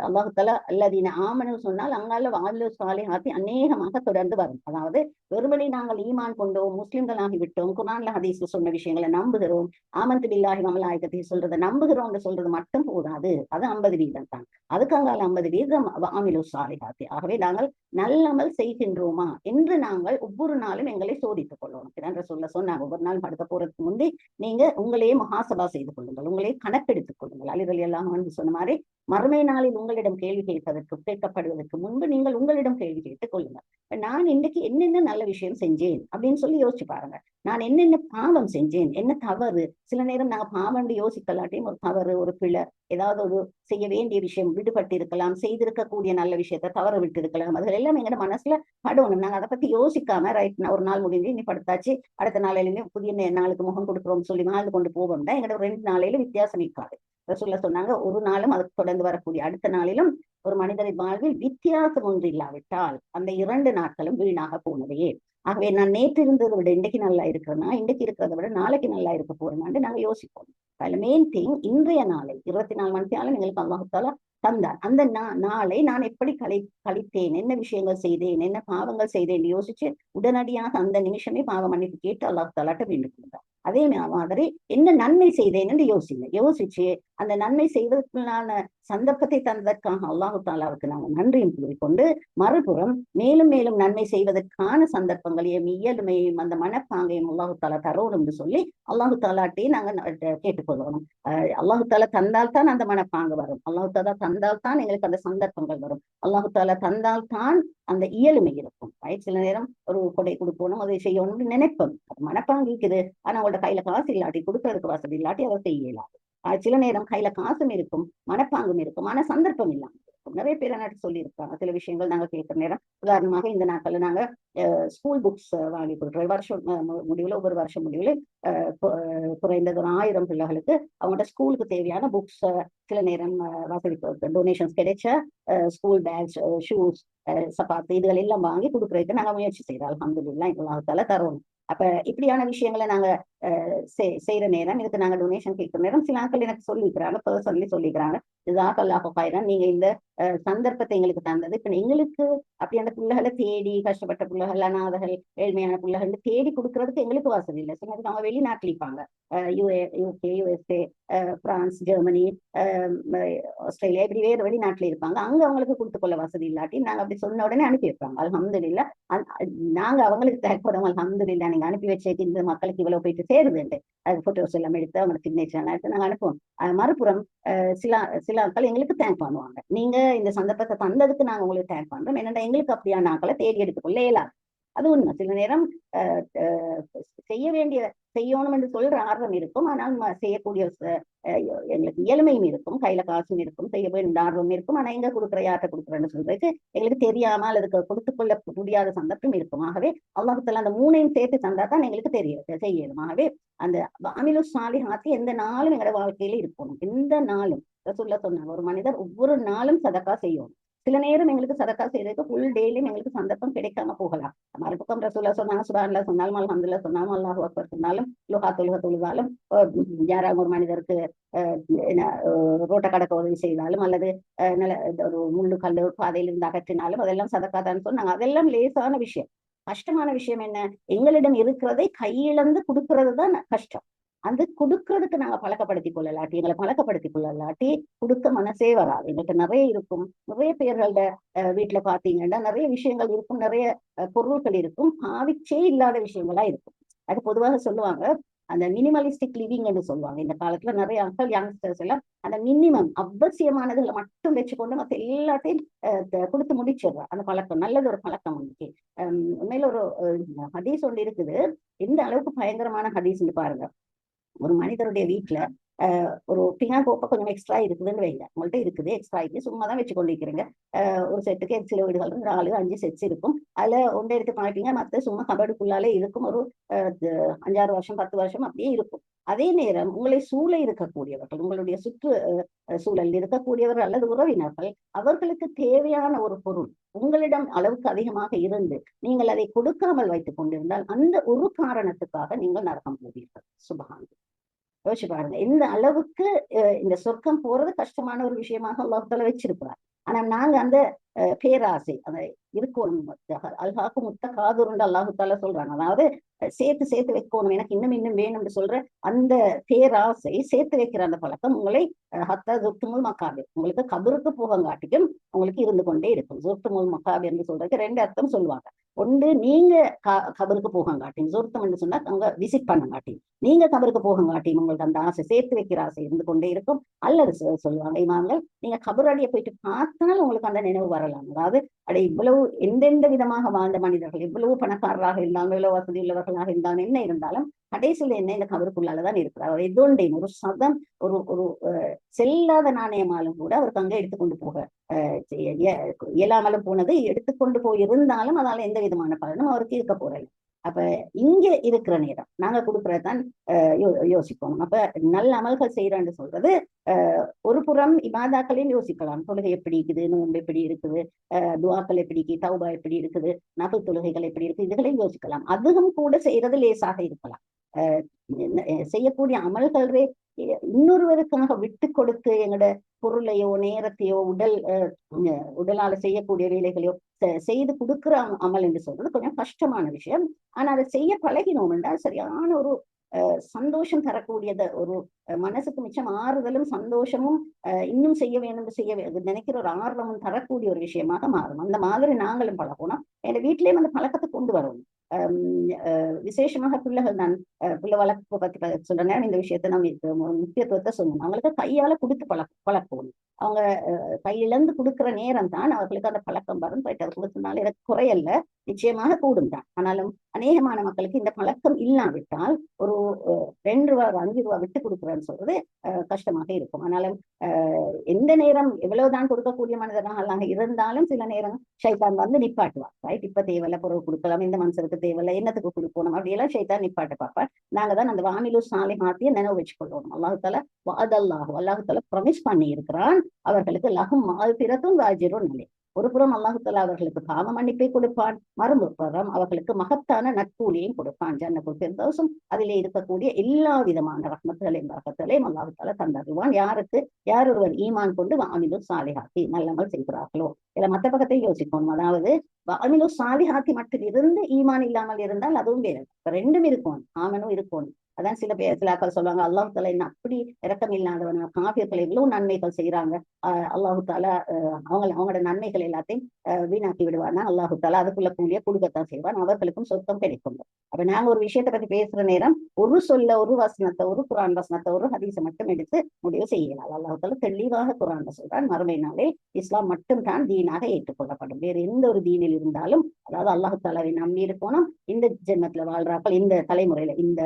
அல்லாஹ் தஆலா அல்லதீன ஆமனு சொன்னால் அங்கால வஅமிலு ஸாலிஹாத்தி அநேகமாக தொடர்ந்து வரும். அதாவது வெறுமனே நாங்கள் ஈமான் கொண்டோம், முஸ்லிம்களாகி விட்டோம், குர்ஆன்ல ஹதீஸ்ல சொன்ன விஷயங்களை நம்புகிறோம், ஆமன்து பில்லாஹி வ மலாயிகத்திஹி சொல்றதை நம்புகிறோம்னு சொல்றது மட்டும் போதாது. அது 50% தான். அதுக்கு அங்கால 50% வஅமிலு ஸாலிஹாத்தி. ஆகவே நாங்கள் நல்லமல் செய்கின்றோமா என்று நாங்கள் ஒவ்வொரு நாளும் எங்களை சோதித்துக் கொள்ளணும். ரசூலுல்லாஹ் சொன்னாங்க, ஒவ்வொரு நாள் படுக்க போறதுக்கு முந்தி நீங்க உங்களையே முஹாசபா செய்து கொள்ளுங்கள், உங்களையே கணக்கெடுத்துக் கொள்ளுங்கள். அலி ரலியல்லாஹு அன்ஹு சொன்ன மாதிரி மறுமை நாளில் உங்களிடம் கேள்வி கேட்கப்படுவதற்கு முன்பு நீங்கள் உங்களிடம் கேள்வி கேட்டுக் கொள்ளுங்கள். நான் இன்னைக்கு என்னென்ன நல்ல விஷயம் செஞ்சேன் அப்படின்னு சொல்லி யோசிச்சு பாருங்க. நான் என்னென்ன பாவம் செஞ்சேன், என்ன தவறு. சில நேரம் நாங்க பாவம் யோசிக்கலாட்டையும் ஒரு தவறு, ஒரு பிழை, ஏதாவது ஒரு செய்ய வேண்டிய விஷயம் விடுபட்டு இருக்கலாம், செய்திருக்கக்கூடிய நல்ல விஷயத்த தவற விட்டு இருக்கலாம். அதுகள் எல்லாம் எங்களோட மனசுல படணும். நாங்க அதை பத்தி யோசிக்காம ரைட் ஒரு நாள் முடிஞ்சு நீ படுத்தாச்சு, அடுத்த நாளையிலுமே புதிய நாளுக்கு முகம் கொடுக்குறோம் சொல்லி வாழ்ந்து கொண்டு போவோம்னா எங்களோட 2 நாளையில வித்தியாசம் இருக்காது. ரசூலுல்லாஹ் சொன்னாங்க, ஒரு நாளும் அதுக்கு தொடர்ந்து வரக்கூடிய அடுத்த நாளிலும் ஒரு மனிதரின் வாழ்வில் வித்தியாசம் ஒன்று இல்லாவிட்டால் அந்த 2 நாட்களும் வீணாக போனதையே. ஆகவே நான் நேற்று இருந்ததை விட இன்றைக்கு நல்லா இருக்கிறேன்னா, இன்றைக்கு இருக்கிறத விட நாளைக்கு நல்லா இருக்க போறேன்னான்னு நாங்க யோசிப்போம். அதுல மெயின் திங், இன்றைய நாளை 24 மணி நேரம் எங்களுக்கு அல்லாஹ் தஆலா தந்தார். அந்த நாளை நான் எப்படி கழித்தேன், என்ன விஷயங்கள் செய்தேன், என்ன பாவங்கள் செய்தேன் யோசிச்சு உடனடியாக அந்த நிமிஷமே பாவ மன்னிப்பு கேட்டு அல்லாஹ் தஆலாட்ட வேண்டிக் கொண்டார். அதே மாதிரி என்ன நன்மை செய்தேன் என்று யோசிச்சு அந்த நன்மை செய்வதற்கான சந்தர்ப்பத்தை தந்ததற்காக அல்லாஹு தாலாவுக்கு நாங்கள் நன்றியும் கூறிக்கொண்டு, மறுபுறம் மேலும் மேலும் நன்மை செய்வதற்கான சந்தர்ப்பங்களையும் இயலுமையும் அந்த மனப்பாங்கையும் அல்லாஹு தாலா தரோணும் என்று சொல்லி அல்லாஹு தாலாட்டையும் நாங்கள் கேட்டுக்கொள்ளணும். அல்லாஹு தாலா தந்தால்தான் அந்த மனப்பாங்கு வரும். அல்லாஹு தாலா தந்தால்தான் எங்களுக்கு அந்த சந்தர்ப்பங்கள் வரும். அல்லாஹு தாலா தந்தால்தான் அந்த இயலுமை இருக்கும். சில நேரம் ஒரு கொடை கொடுக்கணும், அதை செய்யணும்னு நினைப்போம், மனப்பாங்கு இருக்குது. ஆனா அவங்களோட கையில காசு இல்லாட்டி, கொடுக்கறதுக்கு வசதி இல்லாட்டி அதை செய்யலாம். சில நேரம் கையில காசும் இருக்கும், மனப்பாங்கும் இருக்கும், ஆனா சந்தர்ப்பம் இல்லாம இருக்கும். நிறைய பேர் என்ன சொல்லியிருக்காங்க, சில விஷயங்கள் நாங்க கேட்கிற நேரம். உதாரணமாக இந்த நாட்கள்ல நாங்க ஸ்கூல் புக்ஸ் வாங்கி கொடுக்குறோம். வருஷம் முடிவுல, ஒவ்வொரு வருஷம் முடிவுல குறைந்தது 1000 பிள்ளைகளுக்கு அவங்களோட ஸ்கூலுக்கு தேவையான புக்ஸ், சில நேரம் வசதி டொனேஷன்ஸ் கிடைச்ச ஸ்கூல் பேக்ஸ், ஷூஸ், சப்பாத்து இதுகள் எல்லாம் வாங்கி கொடுக்குறதுக்கு நாங்க முயற்சி செய்யறோம். அல்ஹம்துலில்லாஹ் அல்லாஹ் தரோம். அப்ப இப்படியான விஷயங்களை நாங்க செய்யற நேரம், இதுக்கு நாங்க டொனேஷன் கேட்கிற நேரம் சில ஆட்கள் எனக்கு சொல்லிக்கிறாங்க, பர்சனலி சொல்லிக்கிறாங்க, ஜஸாக் அல்லாஹு கைரன், நீங்க இந்த சந்தர்ப்பத்தை எங்களுக்கு தந்தது. இப்ப எங்களுக்கு அப்படி அந்த பிள்ளைகளை தேடி, கஷ்டப்பட்ட பிள்ளைகள், அநாதைகள், ஏழ்மையான பிள்ளைகள் தேடி கொடுக்கறதுக்கு எங்களுக்கு வசதி இல்லை. சில அவங்க வெளிநாட்டில் இருப்பாங்க, UK, USA, France, Germany, Australia, இப்படி வேறு வெளிநாட்டுல இருப்பாங்க. அங்க அவங்களுக்கு கொடுத்து கொள்ள வசதி இல்லாட்டி நாங்க அப்படி சொன்ன உடனே அனுப்பி வைப்பாங்க. அல்ஹம்துலில்லாஹ் நாங்க அவங்களுக்கு தேவைப்படும். அல்ஹம்துலில்லாஹ் நீங்க அனுப்பி வச்சேக்கு இந்த மக்களுக்கு இவ்வளவு போயிட்டு சேருதுண்டு, அது போட்டோஸ் எல்லாம் எடுத்து அவங்களோட சிக்னேச்சர் எடுத்து நாங்க அனுப்புவோம். மறுபுறம் சில ஆட்கள் எங்களுக்கு தேங்க் பண்ணுவாங்க, நீங்க இந்த சந்தர்ப்பத்தை தந்ததுக்கு நாங்க உங்களுக்கு தேங்க் பண்றோம், என்னடா எங்களுக்கு அப்படியான ஆட்களை தேடி எடுத்துக்கொள்ள இயலாது. அது உண்மை. சில நேரம் செய்ய வேண்டிய செய்யணும் என்று சொல்ற ஆர்வம் இருக்கும், ஆனால் செய்யக்கூடிய எங்களுக்கு இயலுமையும் இருக்கும், கையில காசும் இருக்கும், செய்ய வேண்டிய ஆர்வம் இருக்கும். ஆனா எங்க கொடுக்குற, யார்கிட்ட கொடுக்குறேன்னு சொல்றதுக்கு எங்களுக்கு தெரியாமல் அதுக்கு கொடுத்துக் கொள்ள முடியாத சந்தர்ப்பம் இருக்கும். ஆகவே அல்லாஹ் அந்த மூணையும் சேர்த்து தந்தா தான் எங்களுக்கு தெரியும் செய்யணும். ஆகவே அந்த அமிலு சாலிஹாத்தி எந்த நாளும் எங்களோட வாழ்க்கையில இருக்கணும். எந்த நாளும் ரசூலுல்லாஹ் சொன்னாங்க, ஒரு மனிதர் ஒவ்வொரு நாளும் சதக்கா செய்யணும். சில நேரம் எங்களுக்கு சதக்கா செய்யறதுக்கு ஃபுல் டேலையும் எங்களுக்கு சந்தர்ப்பம் கிடைக்காம போகலாம். மறுபக்கம் ரசூலுல்லாஹ் சொன்னாங்க, சுப்ஹானல்லாஹ் சொன்னாலும், அல்ஹம்துலில்லாஹ் சொன்னாலும், அல்லாஹு அக்பர் சொன்னாலும், லுஹா தொழுக தொழுதாலும், யாராவது ஒரு மனிதருக்கு ரோட்டை கடக்க உதவி செய்தாலும், அல்லது ஒரு முள்ளு கல்லு பாதையில் இருந்து அகற்றினாலும் அதெல்லாம் சதக்கா தான் சொன்னாங்க. அதெல்லாம் லேசான விஷயம். கஷ்டமான விஷயம் என்ன, எங்களிடம் இருக்கிறதை கையிழந்து கொடுக்கறது தான் கஷ்டம். அந்த கொடுக்கறதுக்கு நாங்க பழக்கப்படுத்திக் கொள்ளலாட்டி, எங்களை பழக்கப்படுத்திக் கொள்ளலாட்டி கொடுக்க மனசே வராது. எங்கள்கிட்ட நிறைய இருக்கும். நிறைய பேர்களோட வீட்டுல பாத்தீங்கன்னா நிறைய விஷயங்கள் இருக்கும், நிறைய பொருட்கள் இருக்கும், பாவிச்சே இல்லாத விஷயங்களா இருக்கும். அது பொதுவாக சொல்லுவாங்க, அந்த மினிமலிஸ்டிக் லிவிங் என்று சொல்லுவாங்க. இந்த காலத்துல நிறைய அங்கிள் யங்ஸ்டர்ஸ் எல்லாம் அந்த மினிமம் அவசியமானதுல மட்டும் வச்சுக்கொண்டு மற்ற எல்லாத்தையும் கொடுத்து முடிச்சிடுறோம். அந்த பழக்கம் நல்லது, ஒரு பழக்கம் வந்துச்சு. உண்மையில ஒரு ஹதீஸ் ஒன்று இருக்குது. எந்த அளவுக்கு பயங்கரமான ஹதீஸ்ன்னு பாருங்க. ஒரு மனிதருடைய வீட்டுல ஒரு பிங்கா கோப்பை கொஞ்சம் எக்ஸ்ட்ரா இருக்குதுன்னு வைங்க, உங்கள்கிட்ட இருக்குது, எக்ஸ்ட்ரா இருக்கு, சும்மா தான் வச்சு கொண்டிருக்கிறீங்க. ஒரு செட்டுக்கு சில வீடுகள் 4, 5 செட்ஸ் இருக்கும். அதுல ஒன்றை எடுத்து பாய்ப்பீங்க, மற்ற சும்மா கபடுக்குள்ளாலே இருக்கும். ஒரு 5, 6 வருஷம், 10 வருஷம் அப்படியே இருக்கும். அதே நேரம் உங்களை சூழ இருக்கக்கூடியவர்கள், உங்களுடைய சுற்று சூழலில் இருக்கக்கூடியவர்கள் அல்லது உறவினர்கள், அவர்களுக்கு தேவையான ஒரு பொருள் உங்களிடம் அளவுக்கு அதிகமாக இருந்து நீங்கள் அதை கொடுக்காமல் வைத்துக் கொண்டிருந்தால் அந்த ஒரு காரணத்துக்காக நீங்கள் நரகம் போவீர்கள். சுபஹான். யோசிச்சு பாருங்க, இந்த அளவுக்கு இந்த சொர்க்கம் போறது கஷ்டமான ஒரு விஷயமாக அல்லாஹ் வச்சிருக்கிறார். ஆனா நாங்க அந்த பேராசை அந்த இருக்கணும். அல்ஹாக்கு முத்த காதுருண்டு அல்லாஹு தாலா சொல்றாங்க. அதாவது சேர்த்து வைக்கணும், எனக்கு இன்னும் வேணும்னு சொல்ற அந்த பேராசை, சேர்த்து வைக்கிற அந்த பழக்கம் உங்களை ஹத்தா ஜுர்துமுல் மக்காபிர், உங்களுக்கு கபருக்கு போகங்காட்டிக்கும் உங்களுக்கு இருந்து கொண்டே இருக்கும். ஜுர்துமுல் மக்காபிர் என்று சொல்றதுக்கு 2 அர்த்தம் சொல்லுவாங்க. ஒன்று, நீங்க கபருக்கு போகங்காட்டியும், ஜுர்த்தம் என்று சொன்னா அங்க விசிட் பண்ணங்காட்டியும், நீங்க கபருக்கு போகங்காட்டியும் உங்களுக்கு அந்த ஆசை, சேர்த்து வைக்கிற ஆசை இருந்து கொண்டே இருக்கும். அல்லது சொல்லுவாங்க இமாம்கள், நீங்க கபர் அடியை போயிட்டு பார்த்தாலும் உங்களுக்கு அந்த நினைவு வரலாம். அதாவது அடே இவ்வளவு எந்தெந்த விதமாக வாழ்ந்த மனிதர்கள், இவ்வளவு பணக்காரராக இருந்தாலும், இவ்வளவு வசதி உள்ளவர்களாக இருந்தாலும், என்ன இருந்தாலும் கடைசியில் என்ன, இந்த கபருக்குள்ளாலதான் இருக்கிறார். எதோண்டையும் ஒரு சதம், ஒரு ஒரு செல்லாத நாணயமாலும் கூட அவருக்கு அங்க எடுத்துக்கொண்டு போக இயலாமலும் போனது, எடுத்துக்கொண்டு போயிருந்தாலும் அதனால எந்த விதமான பலனும் அவருக்கு இருக்க போறல. அப்ப இங்க இருக்கிற நேரம் நாங்க கொடுக்கறதான் யோசிக்கணும். அப்ப நல்ல அமல்கள் செய்யறேன்னு சொல்றது ஒரு புறம் இபாதாக்களையும் யோசிக்கலாம். தொழுகை எப்படி இருக்குது, நோன்பு எப்படி இருக்குது, துவாக்கள் எப்படி இருக்கு, தௌபா எப்படி இருக்குது, நபில் தொழுகைகள் எப்படி இருக்கு, இதுகளையும் யோசிக்கலாம். அதுவும் கூட செய்யறது லேசாக இருக்கலாம். செய்யக்கூடிய அமல்களே இன்னொருவருக்காக விட்டு கொடுத்து எங்களோட பொருளையோ நேரத்தையோ உடலால செய்யக்கூடிய வேலைகளையோ செய்து கொடுக்குற அமல் என்று சொல்றது கொஞ்சம் கஷ்டமான விஷயம். ஆனா அதை செய்ய பழகினோம் என்றால் சரியான ஒரு சந்தோஷம் தரக்கூடியது, ஒரு மனசுக்கு மிச்சம் ஆறுதலும் சந்தோஷமும் இன்னும் செய்ய வேண்டும் நினைக்கிற ஒரு ஆர்வமும் தரக்கூடிய ஒரு விஷயமாக மாறும். அந்த மாதிரி நாங்களும் பழகணும். எங்க வீட்டிலேயும் அந்த பழக்கத்தை கொண்டு வரணும். விசேஷமாக பிள்ளைகள், நான் பிள்ளை வளர்ப்பு பத்தி சொல்றேன். இந்த விஷயத்த நம்ம முக்கியத்துவத்தை சொல்லணும். அவங்களுக்கு கையால கொடுத்து பழக்கணும். அவங்க கையிலிருந்து கொடுக்குற நேரம் தான் அவர்களுக்கு அந்த பழக்கம் வரும். போயிட்டு அதை கொடுத்தனால எனக்கு குறையல்ல, நிச்சயமாக கூடும் தான். ஆனாலும் அநேகமான மக்களுக்கு இந்த பழக்கம் இல்லாவிட்டால் ஒரு 2 ரூபா 5 ரூபா விட்டு கொடுக்குறேன்னு சொல்றது கஷ்டமாக இருக்கும். ஆனாலும் எந்த நேரம் எவ்வளவுதான் கொடுக்கக்கூடிய மனிதர்களாக இருந்தாலும் சில நேரம் ஷைத்தான் வந்து நிப்பாட்டுவார். ரைட், இப்ப தேவையில்ல, பொருள் கொடுக்கலாம், இந்த மனுஷருக்கு தேவையில்லை, என்னத்துக்கு கொடுக்கணும் அப்படியெல்லாம் ஷைத்தான் நிப்பாட்டு பார்ப்பார். நாங்க தான் அந்த வாமிலு சாலிஹாத்திய நினைவு வச்சுக்கொள்ளணும். அல்லாஹுத்தாலா அல்லாஹுத்தாலா ப்ரொமிஸ் பண்ணி இருக்கிறான், அவர்களுக்கு லகும் மால்பிரத்தும் வாஜிரும் நிலை. ஒரு புறம் அல்லாஹுத்தாலா அவர்களுக்கு பாவ மன்னிப்பை கொடுப்பான், மறுபுறம் அவர்களுக்கு மகத்தான நட்பூலியையும் கொடுப்பான். ஜன்னத்துல் ஃபிர்தௌஸும் அதிலே இருக்கக்கூடிய எல்லா விதமான ரஹ்மத்துகளையும் பரக்கத்துகளையும் அல்லாஹுத்தாலா தந்தருவான். யார் ஒருவர் ஈமான் கொண்டு வாமிலு சாலிஹாத்தி நல்லமல் செய்கிறார்களோ. இதுல மத்த பக்கத்தை யோசிக்கணும். அதாவது வாமிலு சாலிஹாத்தி மட்டும் இருந்து ஈமான் இல்லாமல் இருந்தால் அதுவும் வேறு. இப்ப ரெண்டும் இருக்கும், ஆமனும் இருக்கும். அதான் சில ஆக்கள் சொல்லுவாங்க, அல்லாஹு தாலா என்ன அப்படி இறக்கம் இல்லாதவன், காபியர்கள் எவ்வளவு நன்மைகள் செய்யறாங்க, அல்லாஹு தாலா அவங்களோட நன்மைகள் எல்லாத்தையும் வீணாக்கி விடுவார்னா அல்லாஹு தாலா அதுக்குள்ள கூடிய கொடுக்கத்தான் செய்வான், அவர்களுக்கும் சொத்தம் கிடைக்கும். அப்ப நாங்க ஒரு விஷயத்தை பத்தி பேசுற நேரம் ஒரு வசனத்தை, ஒரு குரான் வசனத்தை, ஒரு ஹதீஸை மட்டும் எடுத்து முடிவு செய்யலாம். அல்லாஹு தாலா தெளிவாக குரான்ல சொல்றான், மறுமை நாளே இஸ்லாம் மட்டும் தான் தீனாக ஏற்றுக்கொள்ளப்படும். வேறு எந்த ஒரு தீனில் இருந்தாலும், அதாவது அல்லாஹு தாலாவை நம்பி இருக்கணும். இந்த ஜென்மத்துல வாழ்றார்கள், இந்த தலைமுறையில, இந்த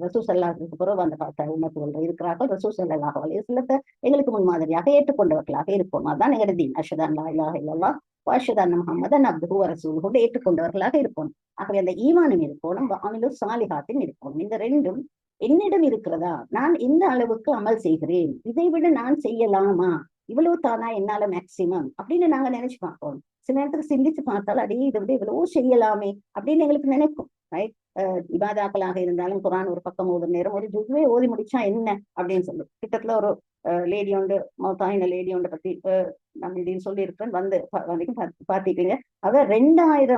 ரசூல் ஸல்லல்லாஹு பிறகு அந்த உம்மத்துகள் இருக்கிறார்கள். ரசூல் ஸல்லல்லாஹு அலைஹி வஸல்லத்தை எங்களுக்கு முன்மாதிரியாக ஏற்றுக்கொண்டவர்களாக இருக்கும். அதான் எங்களுடைய தீன். அஷ்ஹது அன் லா இலாஹா இல்லல்லாஹ் வ அஷ்ஹது அன்ன முஹம்மதன் அப்துஹு வ ரசூலுஹு ஏற்றுக்கொண்டவர்களாக இருக்கும். ஆகவே அந்த ஈமானும் இருக்கணும், அமலு சாலிஹாத்தும் இருக்கணும். இந்த ரெண்டும் என்னிடம் இருக்கிறதா, நான் எந்த அளவுக்கு அமல் செய்கிறேன், இதை விட நான் செய்யலாமா, இவ்வளவு தானா என்னால மேக்சிமம் அப்படின்னு நாங்க நினைச்சு பார்ப்போம். சில நேரத்துக்கு சிந்திச்சு பார்த்தாலும் அடையே இதை விட இவ்வளவு செய்யலாமே அப்படின்னு எங்களுக்கு நினைக்கும். ரைட், இபாதாக்களாக இருந்தாலும் குரான் ஒரு பக்கம் ஓதுற நேரம் ஒரு ஜுஸ்வே ஓதி முடிச்சா என்ன அப்படின்னு சொல்லு. கிட்டத்துல ஒரு லேடி ஒன்று, மௌத்தாயின லேடி ஒன்று பத்தி நம்ம இதையும் சொல்லி இருக்கிறேன், வரைக்கும் பார்த்திருப்பீங்க. அவ 2000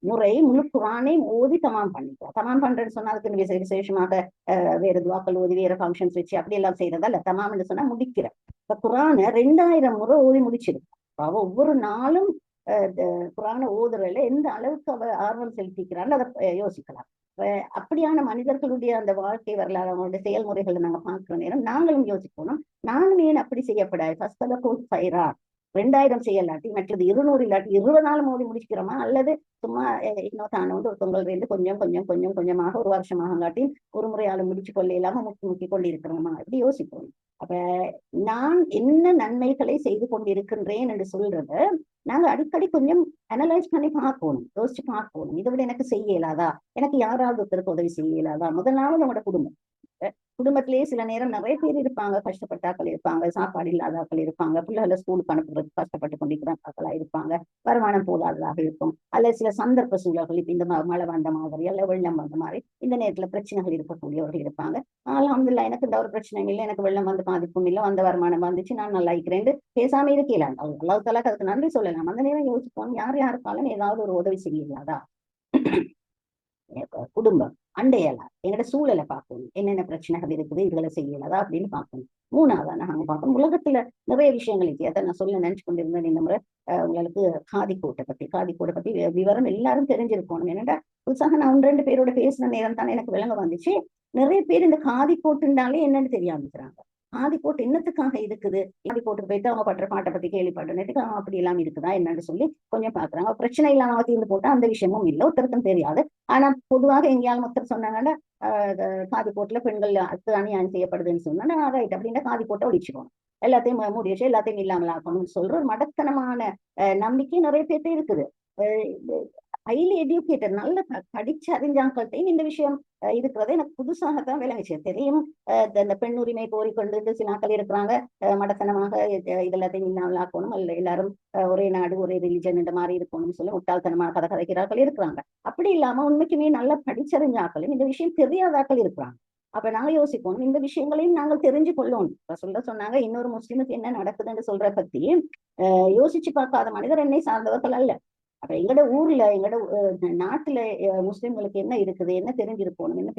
முறை முழு குரானையும் ஓதி தமாம் பண்ணிக்கலாம். தமாம் பண்றேன்னு சொன்னா அதுக்கு விசேஷமாக வேற துவாக்கள் ஓதி வேற ஃபங்க்ஷன்ஸ் வச்சு அப்படி எல்லாம் செய்யறதா இல்ல. தமாம்னு சொன்னா முடிக்கிற. இப்ப குரானை 2000 முறை ஓதி முடிச்சிருக்கு. அவ ஒவ்வொரு நாளும் குரானை ஓதுறதுல எந்த அளவுக்கு அவ ஆர்வம் செலுத்திக்கிறான்னு அதை யோசிக்கலாம். அப்படியான மனிதர்களுடைய அந்த வாழ்க்கை வரலாறு, அவங்களுடைய செயல்முறைகளை நாங்க பார்க்கிற நேரம் நாங்களும் யோசிக்கணும், நானும் ஏன் அப்படி செய்யப்படாது. 2000 செய்யலாட்டி மற்றது 200 இல்லாட்டி 20 நாள் மோதி முடிச்சுக்கிறோமா, அல்லது சும்மா இன்னும் தானோண்டு ஒரு தொங்கல் ரெண்டு கொஞ்சம் கொஞ்சமாக ஒரு வருஷமாக காட்டி ஒரு முறையால முடிச்சு கொள்ள இல்லாம முக்கி கொண்டு இருக்கிறோமா, இப்படி யோசிப்போம். அப்ப நான் என்ன நன்மைகளை செய்து கொண்டிருக்கின்றேன் என்று சொல்றத நாங்க அடிக்கடி கொஞ்சம் அனலைஸ் பண்ணி பார்க்கணும், யோசிச்சு பார்க்கணும். இதை விட எனக்கு செய்ய இயலாதா, எனக்கு யாராவது ஒருத்தருக்கு உதவி செய்ய இயலாதா. முதலாவது நம்மளோட குடும்பத்திலேயே சில நேரம் நிறைய பேர் இருப்பாங்க, கஷ்டப்பட்டாக்கள் இருப்பாங்க, சாப்பாடு இல்லாதாக்கள் இருப்பாங்க, பிள்ளைகளை ஸ்கூலுக்கு அனுப்புறதுக்கு கஷ்டப்பட்டு கொண்டிருக்கிறாங்களா இருப்பாங்க, வருமானம் போதாததாக இருக்கும், அல்லது சில சந்தர்ப்ப சூழல்கள், இப்ப இந்த மழை வந்த மாதிரி அல்ல வெள்ளம் வந்த மாதிரி இந்த நேரத்துல பிரச்சனைகள் இருக்கக்கூடியவர்கள் இருப்பாங்க. அல்ஹம்துலில்லாஹ் எனக்கு இந்த ஒரு பிரச்சனையும் இல்லை, எனக்கு வெள்ளம் வந்து பாதிப்பும் இல்லை, வந்த வருமானம் வந்துச்சு, நான் நல்லா இருக்கிறேன், பேசாம இருக்கலாம். அல்லாஹ் தஆலாக்கு அதுக்கு நன்றி சொல்லலாம். அந்த நேரம் யோசிப்போம், யாருக்காலும் ஏதாவது ஒரு உதவி செய்யலாதா. குடும்பம், அண்டையலா, எங்களோட சூழலை பார்க்கணும், என்னென்ன பிரச்சனைகள் இருக்குது, இதுகளை செய்யலதா அப்படின்னு பார்க்கணும். மூணாவதா நாங்க பார்க்கணும், உலகத்துல நிறைய விஷயங்கள் இருக்கு. அதை நான் சொல்ல நினைச்சு கொண்டிருந்தேன் இந்த முறை. உங்களுக்கு காதிக்கோட்டை பத்தி விவரம் எல்லாரும் தெரிஞ்சிருக்கணும். என்னடா புதுசாக நான் 1-2 பேரோட பேசின நேரம் தானே எனக்கு விளங்க வந்துச்சு. நிறைய பேர் இந்த காதிக்கோட்டுனாலே என்னன்னு தெரியாமக்கிறாங்க. ஆதிக்கோட்டு என்னத்துக்காக இருக்குது, ஆதிக்கோட்டுக்கு போயிட்டு அவங்க படுற பாட்டை பத்தி கேள்விப்பட்டனத்துக்கு அப்படி எல்லாம் இருக்குதா என்னன்னு சொல்லி கொஞ்சம் பாக்குறாங்க. பிரச்சனை இல்லாம தீர்ந்து போட்டா அந்த விஷயமும் இல்லை, ஒருத்தருக்கும் தெரியாது. ஆனா பொதுவாக எங்கேயாலும் ஒருத்தர் சொன்னாங்கன்னா காதிக்கோட்டுல பெண்கள் அநியாயம் செய்யப்படுதுன்னு சொன்னா ரைட் அப்படின்னா காதிக்கோட்டை ஒழிச்சுக்கணும், எல்லாத்தையும் மூடி வச்சு எல்லாத்தையும் இல்லாமல் ஆக்கணும்னு சொல்ற ஒரு மடத்தனமான நம்பிக்கை நிறைய பேர்ட்ட இருக்குது. ஹைலி எஜுகேட்டட், நல்ல படிச்சு அறிஞ்சாக்கள்கிட்டையும் இந்த விஷயம் இருக்கிறத எனக்கு புதுசாகத்தான் விளங்குச்சு. தெரியும் இந்த பெண் உரிமை கோரிக்கொண்டு சில நாட்கள் இருக்கிறாங்க, மடத்தனமாக இதெல்லாத்தையும் இல்லாமல் ஆக்கணும், அல்ல எல்லாரும் ஒரே நாடு ஒரே ரிலிஜன் இந்த மாதிரி இருக்கணும்னு சொல்லி முட்டாள்தனமாக கதை கதைக்கிறார்கள் இருக்கிறாங்க. அப்படி இல்லாம உண்மைக்குமே நல்லா படிச்சறிஞ்சாக்களும் இந்த விஷயம் தெரியாதாக்கள் இருக்கிறாங்க. அப்ப நாங்க யோசிப்போம், இந்த விஷயங்களையும் நாங்கள் தெரிஞ்சு கொள்ளணும். சொன்னாங்க இன்னொரு முஸ்லிமுக்கு என்ன நடக்குதுன்னு சொல்ற பத்தி யோசிச்சு பார்க்காத மனிதர் என்னை சார்ந்தவர்கள் அல்ல. அப்ப எங்கட ஊர்ல எங்கட நாட்டுல முஸ்லிம்களுக்கு என்ன இருக்குது, என்ன தெரிஞ்சிருக்கணும், என்ன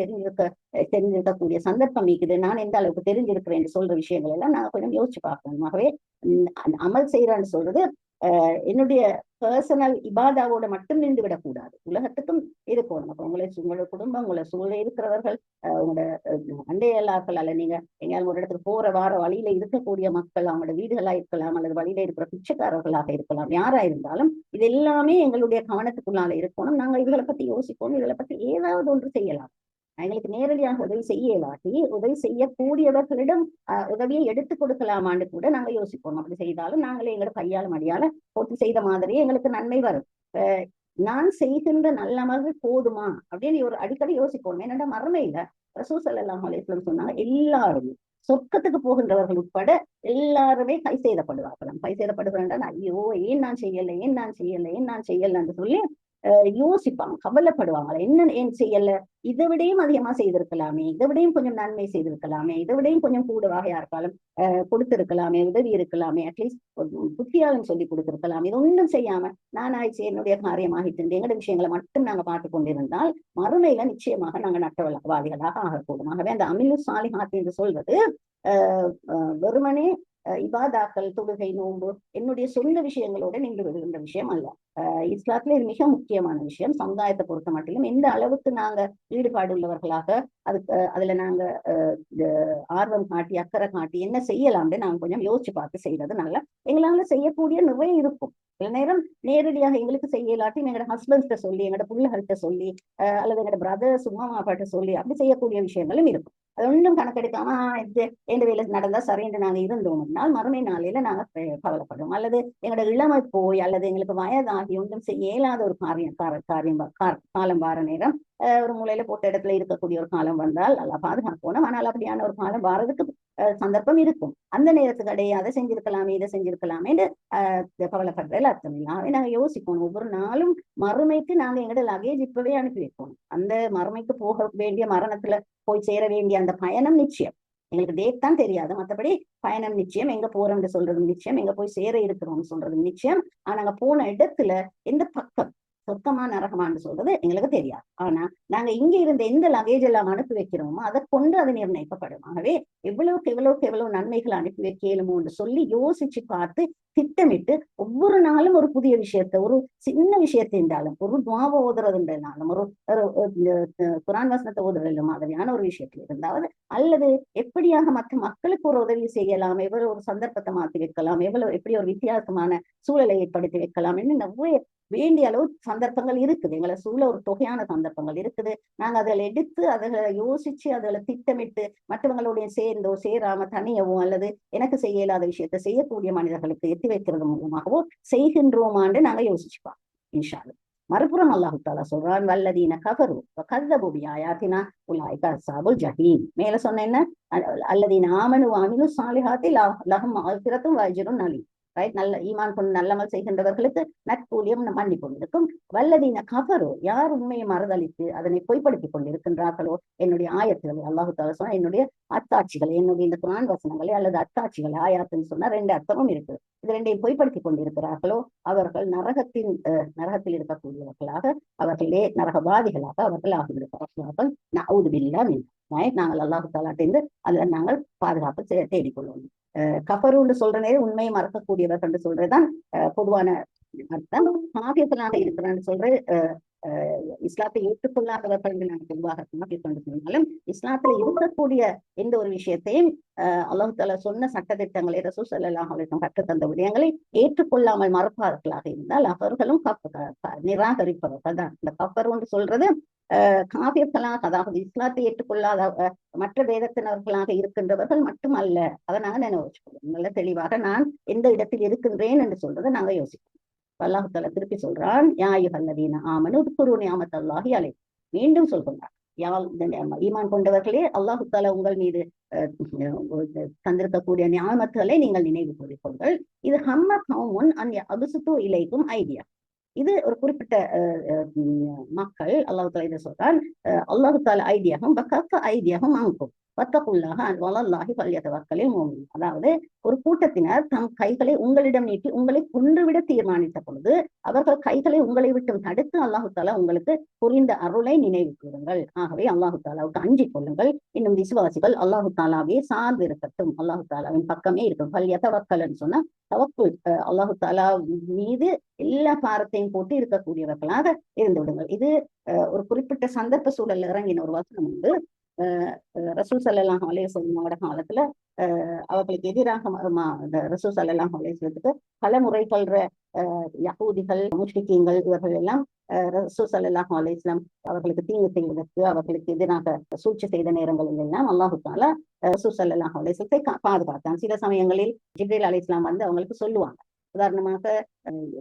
தெரிஞ்சிருக்கக்கூடிய சந்தர்ப்பம் இருக்குது, நான் எந்த அளவுக்கு தெரிஞ்சிருக்கிறேன் சொல்ற விஷயங்கள் எல்லாம் நாங்க கொஞ்சம் யோசிச்சு பார்க்கணும். ஆகவே அமல் செய்யறான்னு சொல்றது என்னுடைய பர்சனல் இபாதாவோட மட்டும் நின்று விடக்கூடாது, உலகத்துக்கும் இருக்கணும். அப்ப உங்களோட குடும்பம், உங்களை சூழ இருக்கிறவர்கள், உங்களோட அண்டையலாக்கள், அல்ல நீங்க எங்கேயாவது ஒரு இடத்துக்கு போற வார வழியில இருக்கக்கூடிய மக்கள், அவங்களோட வீடுகளா இருக்கலாம், அல்லது வழியில இருக்கிற பிச்சைக்காரர்களாக இருக்கலாம், யாரா இருந்தாலும் இது எல்லாமே எங்களுடைய கவனத்துக்குள்ளால இருக்கணும். நாங்க இதுகளை பத்தி யோசிக்கணும், இதுகளை பத்தி ஏதாவது ஒன்று செய்யலாம். எங்களுக்கு நேரடியாக உதவி செய்ய இல்லாட்டி உதவி செய்யக்கூடியவர்களிடம் உதவியை எடுத்துக் கொடுக்கலாமான்னு கூட நாங்க யோசிப்போம். அப்படி செய்தாலும் நாங்களே எங்களோட கையால மடியால போட்டு செய்த மாதிரியே எங்களுக்கு நன்மை வரும். நான் செய்கின்ற நல்லமர்கள் போதுமா அப்படின்னு ஒரு அடிக்கடி யோசிப்போம். என்னடா மறுமையில ரசூல் ஸல்லல்லாஹு அலைஹி வஸல்லம் சொன்னாங்க, எல்லாருமே சொர்க்கத்துக்கு போகின்றவர்கள் உட்பட எல்லாருமே கை செய்தப்படுவார்களாம். கை செய்தப்படுகிறான், ஐயோ ஏன் நான் செய்யலை, ஏன் நான் செய்யலை, ஏன் நான் செய்யலைன்னு சொல்லி யோசிப்பாங்க, கவலைப்படுவாங்களா, என்ன ஏன் செய்யல, இதை விடையும் அதிகமா செய்திருக்கலாமே, இதை விடையும் கொஞ்சம் நன்மை செய்திருக்கலாமே, இதை விடையும் கொஞ்சம் கூடுவாக யாருக்காலும் கொடுத்திருக்கலாமே, உதவி இருக்கலாமே, அட்லீஸ்ட் புத்தியாலும் சொல்லி கொடுத்திருக்கலாம். இது ஒன்றும் செய்யாம நான் ஆயிடுச்சு, என்னுடைய காரியமாகிட்டு எங்கட விஷயங்களை மட்டும் நாங்க பார்த்து கொண்டிருந்தால் மறுமையில நிச்சயமாக நாங்க நட்டவாதிகளாக ஆகக்கூடும். ஆகவே அந்த அமிலு சாலிஹாத் என்று சொல்வது வெறுமனே இபாதாக்கள், தொழுகை, நோன்பு என்னுடைய சொந்த விஷயங்களோட நின்று விடுகின்ற விஷயம் அல்ல. இஸ்லாத்துல இது மிக முக்கியமான விஷயம். சமுதாயத்தை பொறுத்த மட்டிலும் எந்த அளவுக்கு நாங்க ஈடுபாடு உள்ளவர்களாக அதுல நாங்க ஆர்வம் காட்டி அக்கறை காட்டி என்ன செய்யலாம்னு நாங்க கொஞ்சம் யோசிச்சு பார்த்து செய்யறது நல்ல. எங்களால செய்யக்கூடிய நிறைய இருக்கும். சில நேரம் நேரடியாக எங்களுக்கு செய்யலாட்டி எங்களோட ஹஸ்பண்ட்கிட்ட சொல்லி, எங்களோட பிள்ளைகள்கிட்ட சொல்லி, அல்லது எங்களோட பிரதர்ஸ் உமா அப்பாட்ட சொல்லி அப்படி செய்யக்கூடிய விஷயங்களும் இருக்கும். அது ஒன்றும் கணக்கெடுக்காம எந்த வேலை நடந்தா சரின்னு நாங்க இருந்தோம்னா மறுமை நாளையில நாங்க கவலைப்படுவோம். அல்லது எங்களோட இளமை போய் அல்லது எங்களுக்கு வயதாகி ஒன்றும் செய்ய இயலாத ஒரு காலம் வார நேரம் ஒரு மூலையில போட்ட இடத்துல இருக்கக்கூடிய ஒரு காலம் வந்தால் நல்லா பாதுகாக்கணும். ஆனால் அப்படியான ஒரு காலம் வாரதுக்கு சந்தர்ப்பம் இருக்கும். அந்த நேரத்துக்கு அடைய அதை செஞ்சிருக்கலாமே, இதை செஞ்சிருக்கலாமே கவலைப்படுறதுல அர்த்தம் இல்லை. நாங்க யோசிக்கணும், ஒவ்வொரு நாளும் மறுமைக்கு நாங்க எங்களோட லகேஜ் இப்பவே அனுப்பி வைக்கணும். அந்த மறுமைக்கு போக வேண்டிய, மரணத்துல போய் சேர வேண்டிய அந்த பயணம் நிச்சயம். எங்களுக்கு டேட் தான் தெரியாது, மற்றபடி பயணம் நிச்சயம். எங்க போறோம்னு சொல்றது நிச்சயம், எங்க போய் சேர இருக்கிறோம்னு சொல்றது நிச்சயம். ஆனா நாங்க போன இடத்துல எந்த பக்கம் சொர்க்கமா நரகமான்னு சொல்றது எங்களுக்கு தெரியாது. ஆனா நாங்க இங்க இருந்த எந்த லகேஜ் எல்லாம் அனுப்பி வைக்கிறோமோ அதை கொண்டு அது நிர்ணயிக்கப்படும். ஆகவே எவ்வளவு நன்மைகள் அனுப்பி வைக்கலுமோன்னு சொல்லி யோசிச்சு பார்த்து திட்டமிட்டு ஒவ்வொரு நாளும் ஒரு புதிய விஷயத்த, ஒரு சின்ன விஷயத்தை இருந்தாலும், ஒரு துவாவை ஓதுறதுனாலும், ஒரு குரான் வசனத்தை ஓதுறது மாதிரியான ஒரு விஷயத்துல இருந்தாவது, அல்லது எப்படியாக மற்ற மக்களுக்கு ஒரு உதவி செய்யலாம், எவ்வளவு ஒரு சந்தர்ப்பத்தை மாற்றி வைக்கலாம், எப்படி ஒரு வித்தியாசமான சூழலை ஏற்படுத்தி வைக்கலாம் என்று நிறைய வேண்டிய அளவு சந்தர்ப்பங்கள் இருக்குது. எங்களை சூழ ஒரு தொகையான சந்தர்ப்பங்கள் இருக்குது. நாங்க அதில் எடுத்து அதை யோசிச்சு அதில் திட்டமிட்டு மற்றவங்களுடைய சேர்ந்தோ சேராம தனியவோ அல்லது எனக்கு செய்ய இயலாத விஷயத்தை செய்யக்கூடிய மனிதர்களுக்கு எத்தி வைக்கிறது மூலமாகவோ செய்கின்றோமான்னு நாங்க யோசிச்சுப்போம் இன்ஷா அல்லாஹ். மறுபுறம் அல்லாஹு தாலா சொல்றான், வல்லதீன கஃபரு வகல்லபு பிஆயாத்தினா உலாயிக அஸ்ஹாபுல் ஜஹீம். மேல சொன்ன என்ன, அல்லதீன ஆமனு வஅமிலு ஸாலிஹாத்தி லஹும் மக்ஃபிரத்தும் வஅஜ்ருன் அலீம். ரைட், நல்ல ஈமான் கொண்டு நல்லமல் செய்கின்றவர்களுக்கு நற்கூலியம் மன்னி கொண்டிருக்கும். வல்லதீன கஃபரு, யார் உண்மையை மறுதளித்து அதனை பொய்ப்படுத்திக் கொண்டிருக்கின்றார்களோ, என்னுடைய ஆயத்துகளை அல்லாஹு தாலா சொன்னா, என்னுடைய அத்தாட்சிகளை, என்னுடைய இந்த குர்ஆன் வசனங்களை அல்லது அத்தாட்சிகளை, ஆயாத்துன்னு சொன்னா ரெண்டு அர்த்தமும் இருக்கு, இது ரெண்டையும் பொய்ப்படுத்திக் கொண்டிருக்கிறார்களோ அவர்கள் நரகத்தில் இருக்கக்கூடியவர்களாக, அவர்களே நரகவாதிகளாக அவர்கள் ஆகிவிடுகிறார்கள். நஅூது பில்லாஹ் மின். நாங்கள் அல்லாஹு தாலாட்டிருந்து அதுல நாங்கள் பாதுகாப்பு தேடிக்கொள்வோம். கஃபருன்னு சொல்ற நேரம் உண்மையை மறக்கக்கூடியவர்கள் சொல்றதுதான் பொதுவான அர்த்தம். காபியர்களாக இருக்கிறான்னு சொல்ற இஸ்லாத்தை ஏற்றுக்கொள்ளாதவர்கள் நாங்கள் பொதுவாக கொண்டு சொன்னாலும், இஸ்லாத்துல இருக்கக்கூடிய எந்த ஒரு விஷயத்தையும் அல்லாஹ் தாலா சொன்ன சட்டத்திட்டங்களை, ரசூல் ஸல்லல்லாஹு அலைஹி வஸல்லம் கற்றுத்தந்த விடயங்களை ஏற்றுக்கொள்ளாமல் மறுப்பார்களாக இருந்தால் அவர்களும் நிராகரிப்பவர்கள் தான். இந்த கஃபருன்னு சொல்றது காபியர்களாக, அதாவது இஸ்லாத்தை ஏற்றுக்கொள்ளாத மற்ற வேதத்தினர்களாக இருக்கின்றவர்கள் மட்டுமல்ல. அதை நாங்க நினைவுச்சுக்கணும் நல்ல தெளிவாக. நான் எந்த இடத்தில் இருக்கின்றேன் என்று சொல்றதை நாங்க யோசிக்கணும். அல்லாஹ் தஆலா திருப்பி சொல்றான், யா அய்யுஹல்லதீன ஆமனு உத்குரு நிஅமத்தல்லாஹி அலைக்கும். மீண்டும் சொல்கின்றான், ஈமான் கொண்டவர்களே, அல்லாஹ் தஆலா உங்கள் மீது தந்திருக்கக்கூடிய நியாமத்துகளை நீங்கள் நினைவு கூறிக்கொள்கள். இது ஹம்ம கௌமுன் அன் யப்சுது இலைக்கும் ஐடியா. இது ஒரு குறிப்பிட்ட மக்கள், அல்லாஹ் தஆலா இதை சொல்றான், அல்லாஹ் தஆலா ஐடியாகும் பக்கஃப ஐடியாகும் அன்கும். வத்தகுல்லாஹ வலல்லாஹி ஃபல்யதவக்கலில் முஃமினூன். அதாவது ஒரு கூட்டத்தினர் தம் கைகளை உங்களிடம் நீட்டி உங்களை கொன்றுவிட தீர்மானித்த பொழுது அவர்கள் கைகளை உங்களை விட்டு தடுத்து அல்லாஹு தாலா உங்களுக்கு புரிந்த அருளை நினைவு கூறுங்கள். ஆகவே அல்லாஹு தாலாவுக்கு அஞ்சிக் கொள்ளுங்கள். இன்னும் விசுவாசிகள் அல்லாஹு தாலாவே சார்ந்து இருக்கட்டும், அல்லாஹு தாலாவின் பக்கமே இருக்கும். ஃபல்யதவக்கல்னு சொன்னா தவக்குல், அல்லாஹு தாலா மீது எல்லா பாரத்தையும் போட்டு இருக்கக்கூடியவர்களாக இருந்து விடுங்கள். இது ஒரு குறிப்பிட்ட சந்தர்ப்ப சூழல்ல இறங்கின ஒரு வசனம் உண்டு. ரசூல் ஸல்லல்லாஹு அலைஹி வஸல்லமோட காலத்துல அவர்களுக்கு எதிராக ரசூல் ஸல்லல்லாஹு அலைஹி வஸல்லத்துக்கு பல முறை பல்ற யகூதிகள், முஷ்ரிக்கீன்கள் இவர்கள் எல்லாம் ரசூல் ஸல்லல்லாஹு அலைஹி வஸல்லம் அவர்களுக்கு தீங்கு செய்வதற்கு, அவர்களுக்கு எதிராக சூழ்ச்சி செய்த நேரங்களில் எல்லாம் அல்லாஹு தஆலா ரசூல் ஸல்லல்லாஹு அலைஹி வஸல்லத்தை பாதுகாத்தான். சில சமயங்களில் ஜிப்ரீல் அலைஹிஸ்ஸலாம் வந்து அவங்களுக்கு சொல்லுவாங்க. உதாரணமாக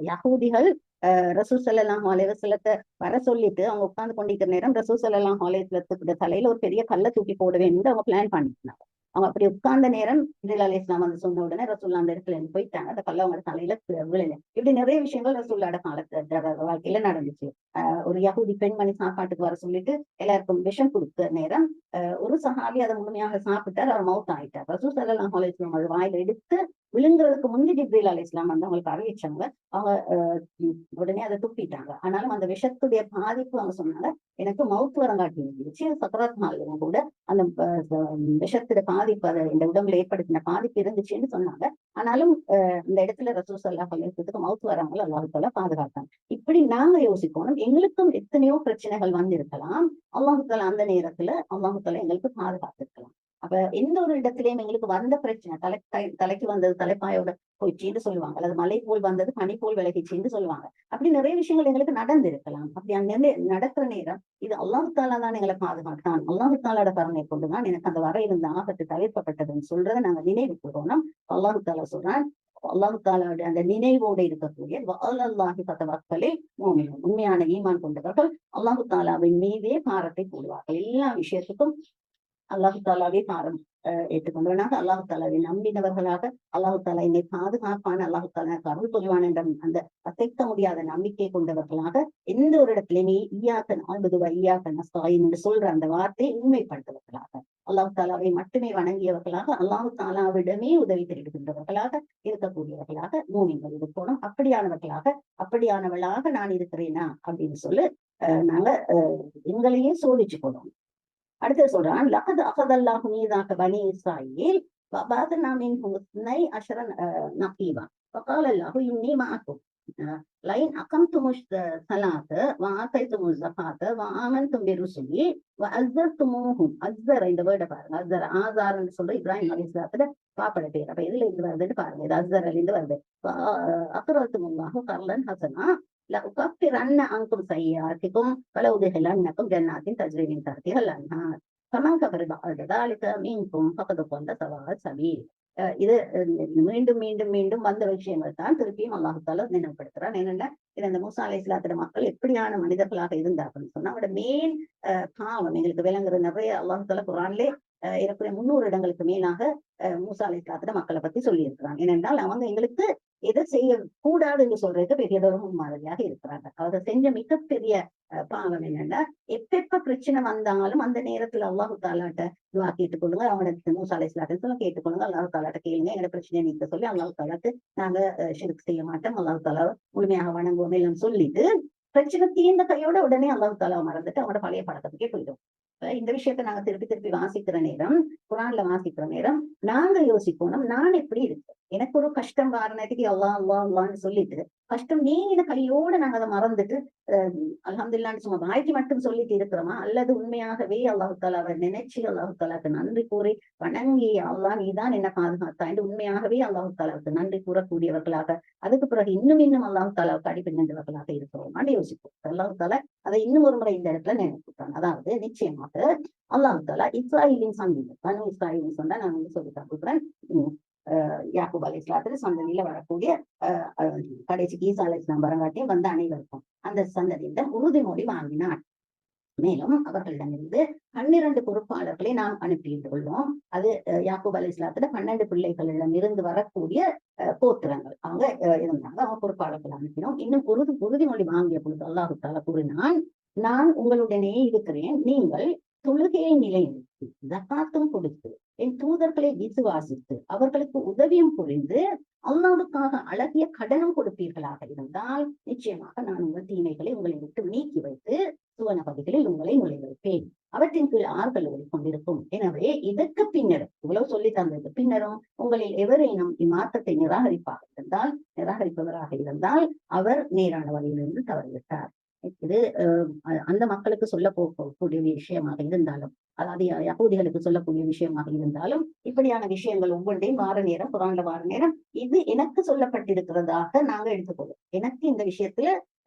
யகூதிகள் ரசூல் ஸல்லல்லாஹு அலைஹி வஸல்லத்தை வர சொல்லிட்டு அவங்க உட்கார்ந்து கொண்டிருக்கிற நேரம் ரசூல் ஸல்லல்லாஹு அலைஹி வஸல்லத்துக்கு தலையில ஒரு பெரிய கல்லை தூக்கி போட வேண்டும் அவங்க பிளான் பண்ணிருந்தாங்க. அவங்க அப்படி உட்கார்ந்த நேரம் ஜிப்ரீல் அலைஹிஸ்ஸலாம் வந்து சொன்ன உடனே ரசூல்லா அந்த இடத்துல போயிட்டாங்க. அந்த கல்லை அவங்க தலையில விழல. இப்படி நிறைய விஷயங்கள் ரசூல்லோட வாழ்க்கையில நடந்துச்சு. ஒரு யகூதி பெண்மணி சாப்பாட்டுக்கு வர சொல்லிட்டு எல்லாருக்கும் விஷம் கொடுத்த நேரம் ஒரு சஹாபி அதை முழுமையாக சாப்பிட்டார், அவர் மவுத் ஆயிட்டார். ரசூல் ஸல்லல்லாஹு அலைஹி வஸல்லம் அது வாயில எடுத்து விழுங்குறதுக்கு முந்தி ஜிப்ரீல் அலைஹிஸ்ஸலாம் வந்து அவங்களுக்கு அறிவிச்சாங்க. அவங்க உடனே அதை துப்பிட்டாங்க. ஆனாலும் அந்த விஷத்துடைய பாதிப்பு அவங்க சொன்னாங்க, எனக்கு மவுத் வரங்காட்டி இருந்துச்சு, சக்கராத் நாள்ல கூட அந்த விஷத்துடைய பாதிப்பு அதை இந்த உடம்புல ஏற்படுத்தின பாதிப்பு இருந்துச்சுன்னு சொன்னாங்க. ஆனாலும் இந்த இடத்துல ரசூல் ஸல்லல்லாஹு அலைஹி வஸல்லத்துக்கு மவுத் வராமல் அல்லாஹ் தஆலா பாதுகாத்தாங்க. இப்படி நாங்க யோசிக்கணும். எங்களுக்கும் எத்தனையோ பிரச்சனைகள் வந்திருக்கலாம். அல்லாஹ் தஆலா அந்த நேரத்துல அல்லாஹ் தஆலா எங்களுக்கு பாதுகாத்திருக்கலாம். அப்ப எந்த ஒரு இடத்திலையும் எங்களுக்கு வந்த பிரச்சனை தலைக்கு வந்தது தலைப்பாயோட போயிடுச்சுன்னு சொல்லுவாங்க, அல்லது மலை போல் வந்தது பனி போல் விலகிச்சுன்னு சொல்லுவாங்க. அப்படி நிறைய விஷயங்கள் எங்களுக்கு நடந்திருக்கலாம். அப்படி அங்க நடக்கிற நேரம் இது அல்லாஹ் தஆலா தான் எங்களை பாதுகாத்தான், அல்லாஹ் தஆலாவோட கருணை கொண்டுதான் எனக்கு அந்த வர இருந்த ஆபத்து தவிர்க்கப்பட்டதுன்னு சொல்றதை நாங்க நினைவு கூறணும். அல்லாஹ் தஆலா சொல்றான், அல்லாஹ் தஆலாவுடைய அந்த நினைவோடு இருக்கக்கூடிய வஅலல்லாஹி ஃபதவக்கலில் முஃமினூன், உண்மையான ஈமான் கொண்டவர்கள் அல்லாஹ் தஆலாவின் மீதே பாரத்தை போடுவார்கள். எல்லா விஷயத்துக்கும் அல்லாஹு தாலாவே பாரம் ஏற்றுக்கொண்டவனாக, அல்லாஹு தாலாவை நம்பினவர்களாக, அல்லாஹு தாலா என்னை பாதுகாப்பான, அல்லாஹு தாலா அருள் புரிவான் என்ற அந்த அசைக்க முடியாத நம்பிக்கை கொண்டவர்களாக எந்த ஒரு இடத்திலுமே ஈயாக்க நஅ்புது ஈயாக்க நஸ்தஈன் என்று சொல்ற அந்த வார்த்தையை உண்மைப்படுத்துவர்களாக, அல்லாஹு தாலாவை மட்டுமே வணங்கியவர்களாக, அல்லாஹு தாலாவிடமே உதவி தேடுகின்றவர்களாக இருக்கக்கூடியவர்களாக மூமின்கள் இருக்கணும். அப்படியானவளாக நான் இருக்கிறேனா அப்படின்னு சொல்லி நாங்க எங்களையே சோதிச்சு கொள்ளணும். அடுத்து சொல்றான், லகத் அகதல்லாஹு மீதாக பனி இஸ்ராயீல் வபஅத்னா மின்ஹும் இஸ்னை அஷர நகீபா வகால அல்லாஹு இன்னி மஅக்கும் லைன் அகம்துமுஷ் ஸலாத்த வஆதைதுமுஸ் ஸகாத்த வஆமன்தும் பிருசுலி வஅஸ்ஸர்துமூஹும். அஸ்ஸர் இந்த வேர்டை பாருங்க, அஸ்ஸர் ஆசார்னு சொல்ற இப்ராஹிம் அலைஹிஸ்ஸலாத்துல பாப்பட பேர். அப்ப எதுல இருந்து வருதுன்னு பாருங்க, இது அஸ்ஸர்ல இருந்து வருது. அக்ரதுமுல்லாஹு கர்லன் ஹசனா لأكفرن عنكم سيئاتكم ولأدخلنكم جنات تجري من تحتها الأنهار فمن كفر بعد ذلك منكم فقد ضل سواء السبيل. இது மீண்டும் மீண்டும் மீண்டும் வந்த விஷயங்கள் தான் திருப்பியும் அல்லாஹ் தஆலா நினைவுபடுத்துறான். என்னன்னா இது அந்த மூசா அலைஹிஸ்ஸலாத்துடைய மக்கள் எப்படியான மனிதர்களாக இருந்தார்கள்னு சொன்னா அவரோட மெயின் பாவம் எங்களுக்கு விளங்குற நிறைய அல்லாஹ் தஆலா குர்ஆன்லே ஏறக்குறைய 300 இடங்களுக்கு மேலாக மூசா அலைஹிஸ்ஸலாத்துடைய மக்களை பத்தி சொல்லி இருக்கிறாங்க. ஏனென்றால் அவங்க எங்களுக்கு எதை செய்ய கூடாது என்று சொல்றதுக்கு பெரியதொரு முன்மாதிரியாக இருக்கிறாங்க. அவங்க செஞ்ச மிகப்பெரிய பாவம் என்னன்னா எப்ப பிரச்சனை வந்தாலும் அந்த நேரத்துல அல்லாஹு தாலாட்ட துஆ கேட்டுக்கொள்ளுங்க, அவங்களோட மூசா அலைஹிஸ்ஸலாத்தை சொல்ல கேட்டுக்கொள்ளுங்க, அல்லாஹு தாலாட்ட கேளுங்க, எங்க பிரச்சனையை நீக்க சொல்லி அல்லாஹு தாலாக்கு நாங்க ஷிர்க் செய்ய மாட்டோம், அல்லாஹு தாலாவை முழுமையாக வணங்குவோம் எல்லாம் சொல்லிட்டு பிரச்சனை தீர்ந்த கையோட உடனே அல்லாஹு தாலாவை மறந்துட்டு அவங்களோட பழைய பழக்கத்துக்கே போயிடும். இந்த விஷயத்த நாங்க திருப்பி திருப்பி வாசிக்கிற நேரம், குர்ஆன்ல வாசிக்கிற நேரம் நாங்க யோசிக்கணும், நான் எப்படி இருக்கேன், எனக்கு ஒரு கஷ்டம் வாரணத்துக்கு அல்லாஹ் அல்லாஹ் அல்லான்னு சொல்லிட்டு கஷ்டம் நீங்கின கையோட நாங்க அதை மறந்துட்டு அல்ஹம்துலில்லாஹ்னு சும்மா வாய்க்கு மட்டும் சொல்லிட்டு இருக்கிறோமா, அல்லது உண்மையாகவே அல்லாஹு தாலாவை நினைச்சு அல்லாஹு தாலாக்கு நன்றி கூறி வணங்கி அல்லாஹ் நீதான் என்ன பாதுகாத்தா என்று உண்மையாகவே அல்லாஹு தாலாவுக்கு நன்றி கூறக்கூடியவர்களாக, அதுக்கு பிறகு இன்னும் இன்னும் அல்லாஹு தாலாவுக்கு அடிபணிந்தவர்களாக இருக்கிறோமான்னு யோசிப்போம். அல்லாஹு தாலா அதை இன்னும் ஒரு முறை இந்த இடத்துல நினைப்புட்டான். அதாவது நிச்சயமாக அல்லாஹு தாலா இஸ்ராயலின் சந்ததி, பனு இஸ்ராயலின் சொன்னா நான் வந்து சொல்லி கொடுக்குறேன். யாக்கூப் அலைஹிஸ்ஸலாத்துடைய சந்ததியில வரக்கூடிய கடைசிக்கு ஈசா அலைஹிஸ்ஸலாம் வரங்காட்டியும் வந்த அனைவருக்கும் அந்த சந்ததியிடம் உறுதிமொழி வாங்கினார். மேலும் அவர்களிடமிருந்து 12 பொறுப்பாளர்களை நாம் அனுப்பியுள்ளோம். அது யாக்கூப் அலைஹிஸ்ஸலாத்துடைய 12 பிள்ளைகளிடம் இருந்து வரக்கூடிய கோத்திரங்கள் அவங்க இருந்தாங்க. அவங்க பொறுப்பாளர்கள் அனுப்பினோம். இன்னும் உறுதிமொழி வாங்கிய பொழுது அல்லாஹு தஆலா கூறினான், நான் உங்களுடனே இருக்கிறேன், நீங்கள் தொழுகையை நிலைநிறுத்தி ஜகாத்தும் கொடுத்து என் தூதர்களை விசுவாசித்து அவர்களுக்கு உதவியும் புரிந்து அல்லாஹ்வுக்காக அழகிய கடனும் கொடுப்பீர்களாக இருந்தால் நிச்சயமாக நான் உங்கள் தீமைகளை உங்களை விட்டு நீக்கி வைத்து சுவனபதிகளில் உங்களை நுழைவிப்பேன். அவற்றின் கீழ் ஆறுகள் ஓடிக்கொண்டிருக்கும். எனவே இதற்கு பின்னரும் இவ்வளவு சொல்லி தந்தது பின்னரும் உங்களில் எவரேனும் இம்மாற்றத்தை நிராகரிப்பவராக இருந்தால் அவர் நேரான வழியிலிருந்து தவறிவிட்டார். இது அந்த மக்களுக்கு சொல்ல போகக்கூடிய விஷயமாக இருந்தாலும், அதாவது யகூதிகளுக்கு சொல்லக்கூடிய விஷயமாக இருந்தாலும், இப்படியான விஷயங்கள் ஒவ்வொன்றையும் வார நேரம் குரான்ல வார நேரம் இது எனக்கு சொல்லப்பட்டிருக்கிறதாக நாங்க எடுத்துக்கொள்ளும். எனக்கு இந்த விஷயத்துல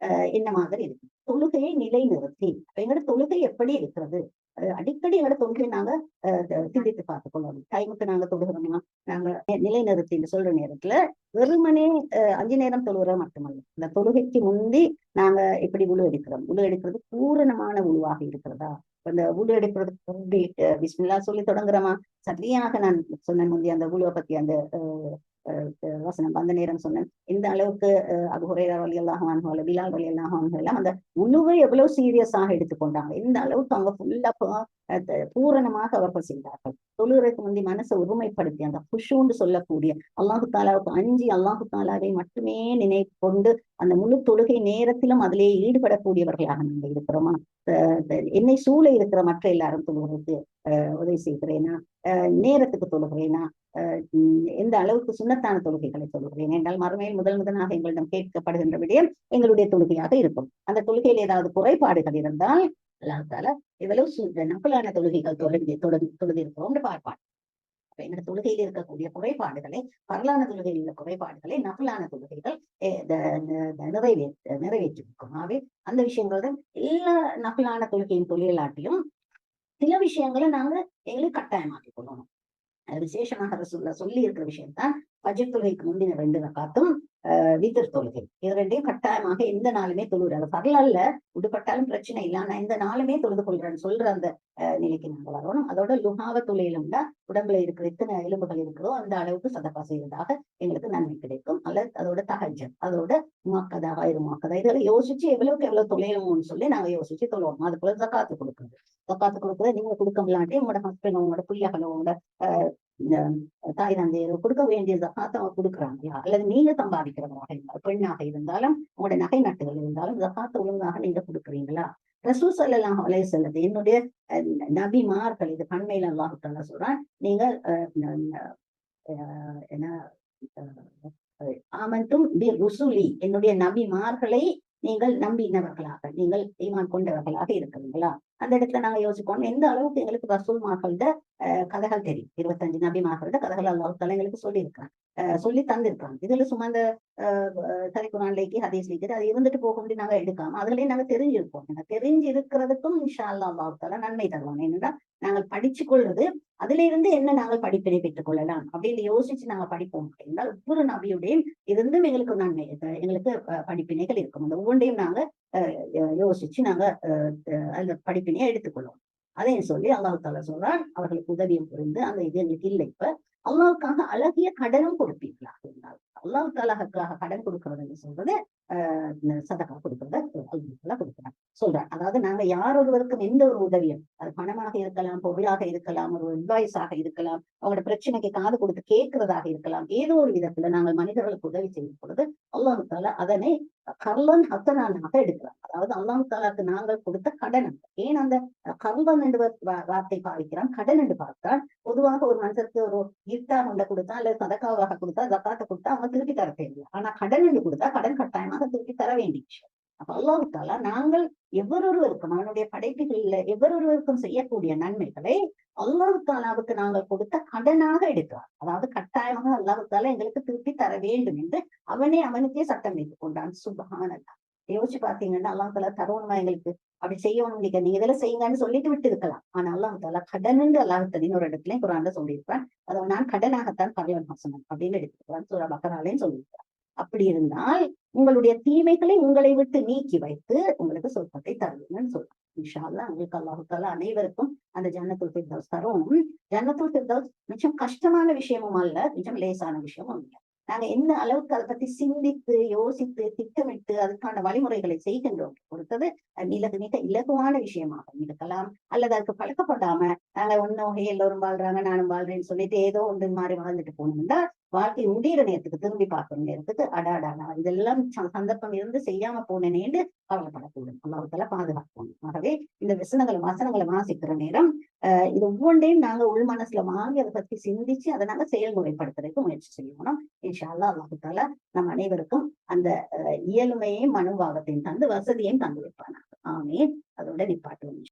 என்ன மாதிரி இருக்கு, தொழுகையை நிலைநிறுத்தி எங்களோட தொழுகை எப்படி இருக்கிறது, அடிக்கடி எங்களோட தொழுகை நாங்க சிந்தித்து பார்த்துக் கொள்ளணும். டைமுக்கு நாங்க தொழுகிறோமா, நாங்க நிலைநிறுத்தின்னு சொல்ற நேரத்துல வெறுமனே 5 நேரம் தொழுகிற மட்டுமல்ல, இந்த தொழுகைக்கு முந்தி நாங்க எப்படி உழு எடுக்கிறோம், உழு எடுக்கிறது பூரணமான உழுவாக இருக்கிறதா, அந்த உழு எடுக்கிறதுக்கு பிஸ்மில்லா சொல்லி தொடங்குறோமா, சரியாக நான் சொன்ன முந்தைய அந்த உழுவை பத்தி அந்த வசனம் அந்த நேரம் சொன்னேன். இந்த அளவுக்கு அபூ ஹுரைரா ரலியல்லாஹு அன்ஹு அல்ல பிலால் ரலியல்லாஹு அன்ஹு எல்லாம் அந்த உழுவை எவ்வளவு சீரியஸாக எடுத்துக்கொண்டாங்க, இந்த அளவுக்கு அவங்க ஃபுல்லா பூரணமாக அவர்கள் செய்தார்கள். தொழுகைக்கு முந்தி மனசை ஒருமைப்படுத்தி அந்த குஷூன்னு சொல்லக்கூடிய அல்லாஹு தாலாவுக்கு அஞ்சி அல்லாஹு தாலாவை மட்டுமே நினைவு கொண்டு அந்த முழு தொழுகை நேரத்திலும் அதிலேயே ஈடுபடக்கூடியவர்களாக நாங்கள் இருக்கிறோமா, என்னை சூழ இருக்கிற மற்ற எல்லாரும் தொழுகிறதுக்கு உதவி செய்கிறேனா, நேரத்துக்கு தொழுகிறேனா, எந்த அளவுக்கு சுண்ணத்தான தொழுகைகளை தொழுகிறேன் என்றால் மறுமையில் முதலாக எங்களிடம் கேட்கப்படுகின்ற விடயம் எங்களுடைய தொழுகையாக இருக்கும். அந்த தொழுகையில் ஏதாவது குறைபாடுகள் இருந்தால் அல்லாஹ் தாலா இவ்வளவு நக்கலான தொழுகைகள் தொழுதிருக்கிறோம் பார்ப்பான். எங்களோட தொழுகையில் இருக்கக்கூடிய குறைபாடுகளை, பரலான தொழுகையில் உள்ள குறைபாடுகளை நக்கலான தொழுகைகள் நிறைவேற்றிருக்கும். ஆகவே அந்த விஷயங்கள் தான் எல்லா நக்கலான தொழுகையின் தொழிலாட்டியும் சில விஷயங்களை நாங்க எங்களுக்கு கட்டாயமாக்கிக் கொள்ளணும். விசேஷமாக ரசூலுல்லாஹ் சொல்லி இருக்கிற விஷயம் தான் ஃபஜ்ர் தொழுகைக்கு முந்தின 2 ரக்காத்தும் வித்ர் தொழுகை. இது ரெண்டையும் கட்டாயமாக எந்த நாளுமே தொழுகிறாங்க. பரலால்ல விடுபட்டாலும் பிரச்சனை இல்லை, ஆனா இந்த நாளுமே தொழுது கொள்றான்னு சொல்ற அந்த நிலைக்கு நாங்க வரணும். அதோட லுஹாவ தொழிலும்னா உடம்புல இருக்கிற எத்தனை எலும்புகள் இருக்கிறதோ அந்த அளவுக்கு சதகா செய்வதாக எங்களுக்கு நன்மை கிடைக்கும். அல்லது அதோட தஹஜ்ஜத், அதோட முஅக்கதா வைரு முஅக்கதா, இதெல்லாம் யோசிச்சு எவ்வளவுக்கு எவ்வளவு தொழிலும்னு சொல்லி நாங்க யோசிச்சு தொழுவோம். அது போல ஜகாத்து கொடுக்குறது, ஜகாத்து கொடுக்குறது நீங்க கொடுக்க முடியாட்டி உங்களோட ஹஸ்பண்ட், உங்களோட பிள்ளைகளோ, உங்களோட தாய் தந்தையரோ கொடுக்க வேண்டிய ஜகாத்தை அவங்க கொடுக்குறாங்க. அல்லது நீங்க சம்பாதிக்கிறவராக இருந்தாலும், பெண்ணாக இருந்தாலும், உங்களோட நகை நட்டுகள் இருந்தாலும் ஜகாத்தை ஒழுங்காக நீங்க கொடுக்குறீங்களா? ரசூல் ஸல்லல்லாஹு அலைஹி வஸல்லம் என்னுடைய நபிமார்கள், இது பண்மையில அல்லாஹ் தஆலா சொல்றான், நீங்க என்ன ஆமன்தும் பி ருசுலி, என்னுடைய நபிமார்களை நீங்கள் நம்பினவர்களாக, நீங்கள் ஈமான் கொண்டவர்களாக இருக்கிறீங்களா? அந்த இடத்துல நாங்க யோசிப்போம், எந்த அளவுக்கு எங்களுக்கு ரசூல்மார்கள்ட கதைகள் தெரியும். 25 நபிமார்கள்ட கதைகள் அல்லாஹ் தஆலா எங்களுக்கு சொல்லியிருக்காங்க, சொல்லி தந்திருக்காங்க. இதுல சும்மா அந்த தரிக்குரான்லைக்கு ஹதீஸ் லிக்கு அது இருந்துட்டு போக முடியும் நாங்க எடுக்காம அதுலயே நாங்க தெரிஞ்சிருப்போம். நாங்க தெரிஞ்சு இருக்கிறதுக்கும் இன்ஷா அல்லாஹ் அல்லாஹ் தஆலா நன்மை தருவாங்க. என்னன்னா நாங்கள் படிச்சு கொள்றது, அதுல இருந்து என்ன நாங்கள் படிப்பினை பெற்றுக் கொள்ளலாம் அப்படின்னு யோசிச்சு நாங்க படிப்போம். என்றால் ஒவ்வொரு நபியுடையும் இருந்தும் எங்களுக்கு நன்மை, எங்களுக்கு படிப்பினைகள் இருக்கும். அந்த ஒவ்வொன்றையும் நாங்க யோசிச்சு நாங்க அந்த படிப்பினையை எடுத்துக்கொள்வோம். அதையும் சொல்லி அல்லாஹ் தஆலா சொல்றான், அவர்களுக்கு உதவியும் புரிந்து அந்த இது எங்களுக்கு இல்லை. இப்ப அல்லாஹ்வுக்காக அழகிய கடனும் கொடுப்பீர்களா இருந்தால், அல்லாஹ் தஆலாவுக்காக கடன் கொடுக்கறது சொல்றது சதகா கொடுக்கறத அல்லாஹ் கொடுக்கிறான் சொல்றான். அதாவது நாங்க யார் ஒருவருக்கும் எந்த ஒரு உதவியும், அது பணமாக இருக்கலாம், பொருளாக இருக்கலாம், ஒரு அட்வைஸாக இருக்கலாம், அவங்களோட பிரச்சனைக்கு காது கொடுத்து கேட்கிறதாக இருக்கலாம், ஏதோ ஒரு விதத்துல நாங்கள் மனிதர்களுக்கு உதவி செய்யும் பொழுது அல்லாஹ் தஆலா அதனை கர்லன் ஹத்தனாக எடுக்கிறார். அதாவது அல்லாஹ் தஆலாக்கு நாங்கள் கொடுத்த கடன். ஏன் அந்த கர்லன் என்று வார்த்தை பாவிக்கிறான், கடன் என்று பார்த்தால் பொதுவாக ஒரு மனுஷருக்கு ஒரு கிஃப்டா கொண்ட கொடுத்தா அல்லது சதக்காவாக கொடுத்தா ஜகாத்தை கொடுத்தா அவங்க திருப்பி தர தேவையில்லை. ஆனா கடன் என்று கொடுத்தா கடன் கட்டாயமாக திருப்பி தர வேண்டிய விஷயம். அப்ப அல்லாஹ் தஆலா நாங்கள் எவரொருவருக்கும் அவனுடைய படைப்புகளில் எவரொருவருக்கும் செய்யக்கூடிய நன்மைகளை அல்லாஹ் தஆலாவுக்கு நாங்கள் கொடுத்த கடனாக எடுக்கிறார். அதாவது கட்டாயமாக அல்லாஹ் தஆலா எங்களுக்கு திருப்பி தர வேண்டும் என்று அவனுக்கே சட்டம் வைத்துக் கொண்டான். சுப்ஹானல்லாஹ். யோசிச்சு பாத்தீங்கன்னா அல்லாஹ் தஆலா தருவணுமா எங்களுக்கு, அப்படி செய்யணும், நீங்க இதெல்லாம் செய்யுங்கன்னு சொல்லிட்டு விட்டு இருக்கலாம். ஆனா அல்லாஹ் தஆலா கடன் என்று அல்லாஹ் ஒரு இடத்துலயும் குர்ஆன்ல சொல்லியிருப்பான். அதை நான் கடனாகத்தான் கர்லன் ஹஸனன் அப்படின்னு எடுத்துக்கிறான். சூரா பக்கராலையும் சொல்லியிருக்கிறான். அப்படி இருந்தால் உங்களுடைய தீமைகளை உங்களை விட்டு நீக்கி வைத்து உங்களுக்கு சொர்க்கத்தை தருவீங்கன்னு சொல்றாங்க. இன்ஷா அல்லாஹ் உங்களுக்கு அல்லாஹ் தஆலா அனைவருக்கும் அந்த ஜன்னத்துல் ஃபிர்தௌஸ் தரும். ஜன்னத்துல் ஃபிர்தௌஸ் மிச்சம் கஷ்டமான விஷயமும் அல்ல, மிச்சம் லேசான விஷயமும் இல்லை. நாங்க எந்த அளவுக்கு அதை பத்தி சிந்தித்து யோசித்து திட்டமிட்டு அதுக்கான வழிமுறைகளை செய்கின்றோம் பொறுத்தது மிக இலகுவான விஷயமாக இருக்கலாம். அல்லது அதுக்கு பழக்கப்படாம நாங்க ஒன்னும் எல்லோரும் வாழ்றாங்க நானும் வாழ்றேன்னு சொல்லிட்டு ஏதோ ஒன்று மாதிரி வாழ்ந்துட்டு போனோம்னா வாழ்க்கை முடிகிற நேரத்துக்கு திரும்பி பார்க்கிற நேரத்துக்கு அடாடா இதெல்லாம் சந்தர்ப்பம் இருந்து செய்யாம போனேன்னு கவலைப்படக்கூடும். அல்லாஹ்வுத்தாலா பாதுகாக்கணும். ஆகவே இந்த வசனங்களை வாசிக்கிற நேரம் இது ஒவ்வொன்றையும் நாங்க உள் மனசுல வாங்கி அதை பத்தி சிந்திச்சு அதை நாங்க செயல்முறைப்படுத்துறதுக்கு முயற்சி செய்யணும். இன்ஷா அல்லாஹ் அல்லாஹ்வுத்தாலா நம் அனைவருக்கும் அந்த இயலுமையையும் மனோபாவத்தையும் தந்து வசதியையும் தந்து வைப்பானாங்க. ஆமீன். அதோட நிப்பாட்டுவோம்.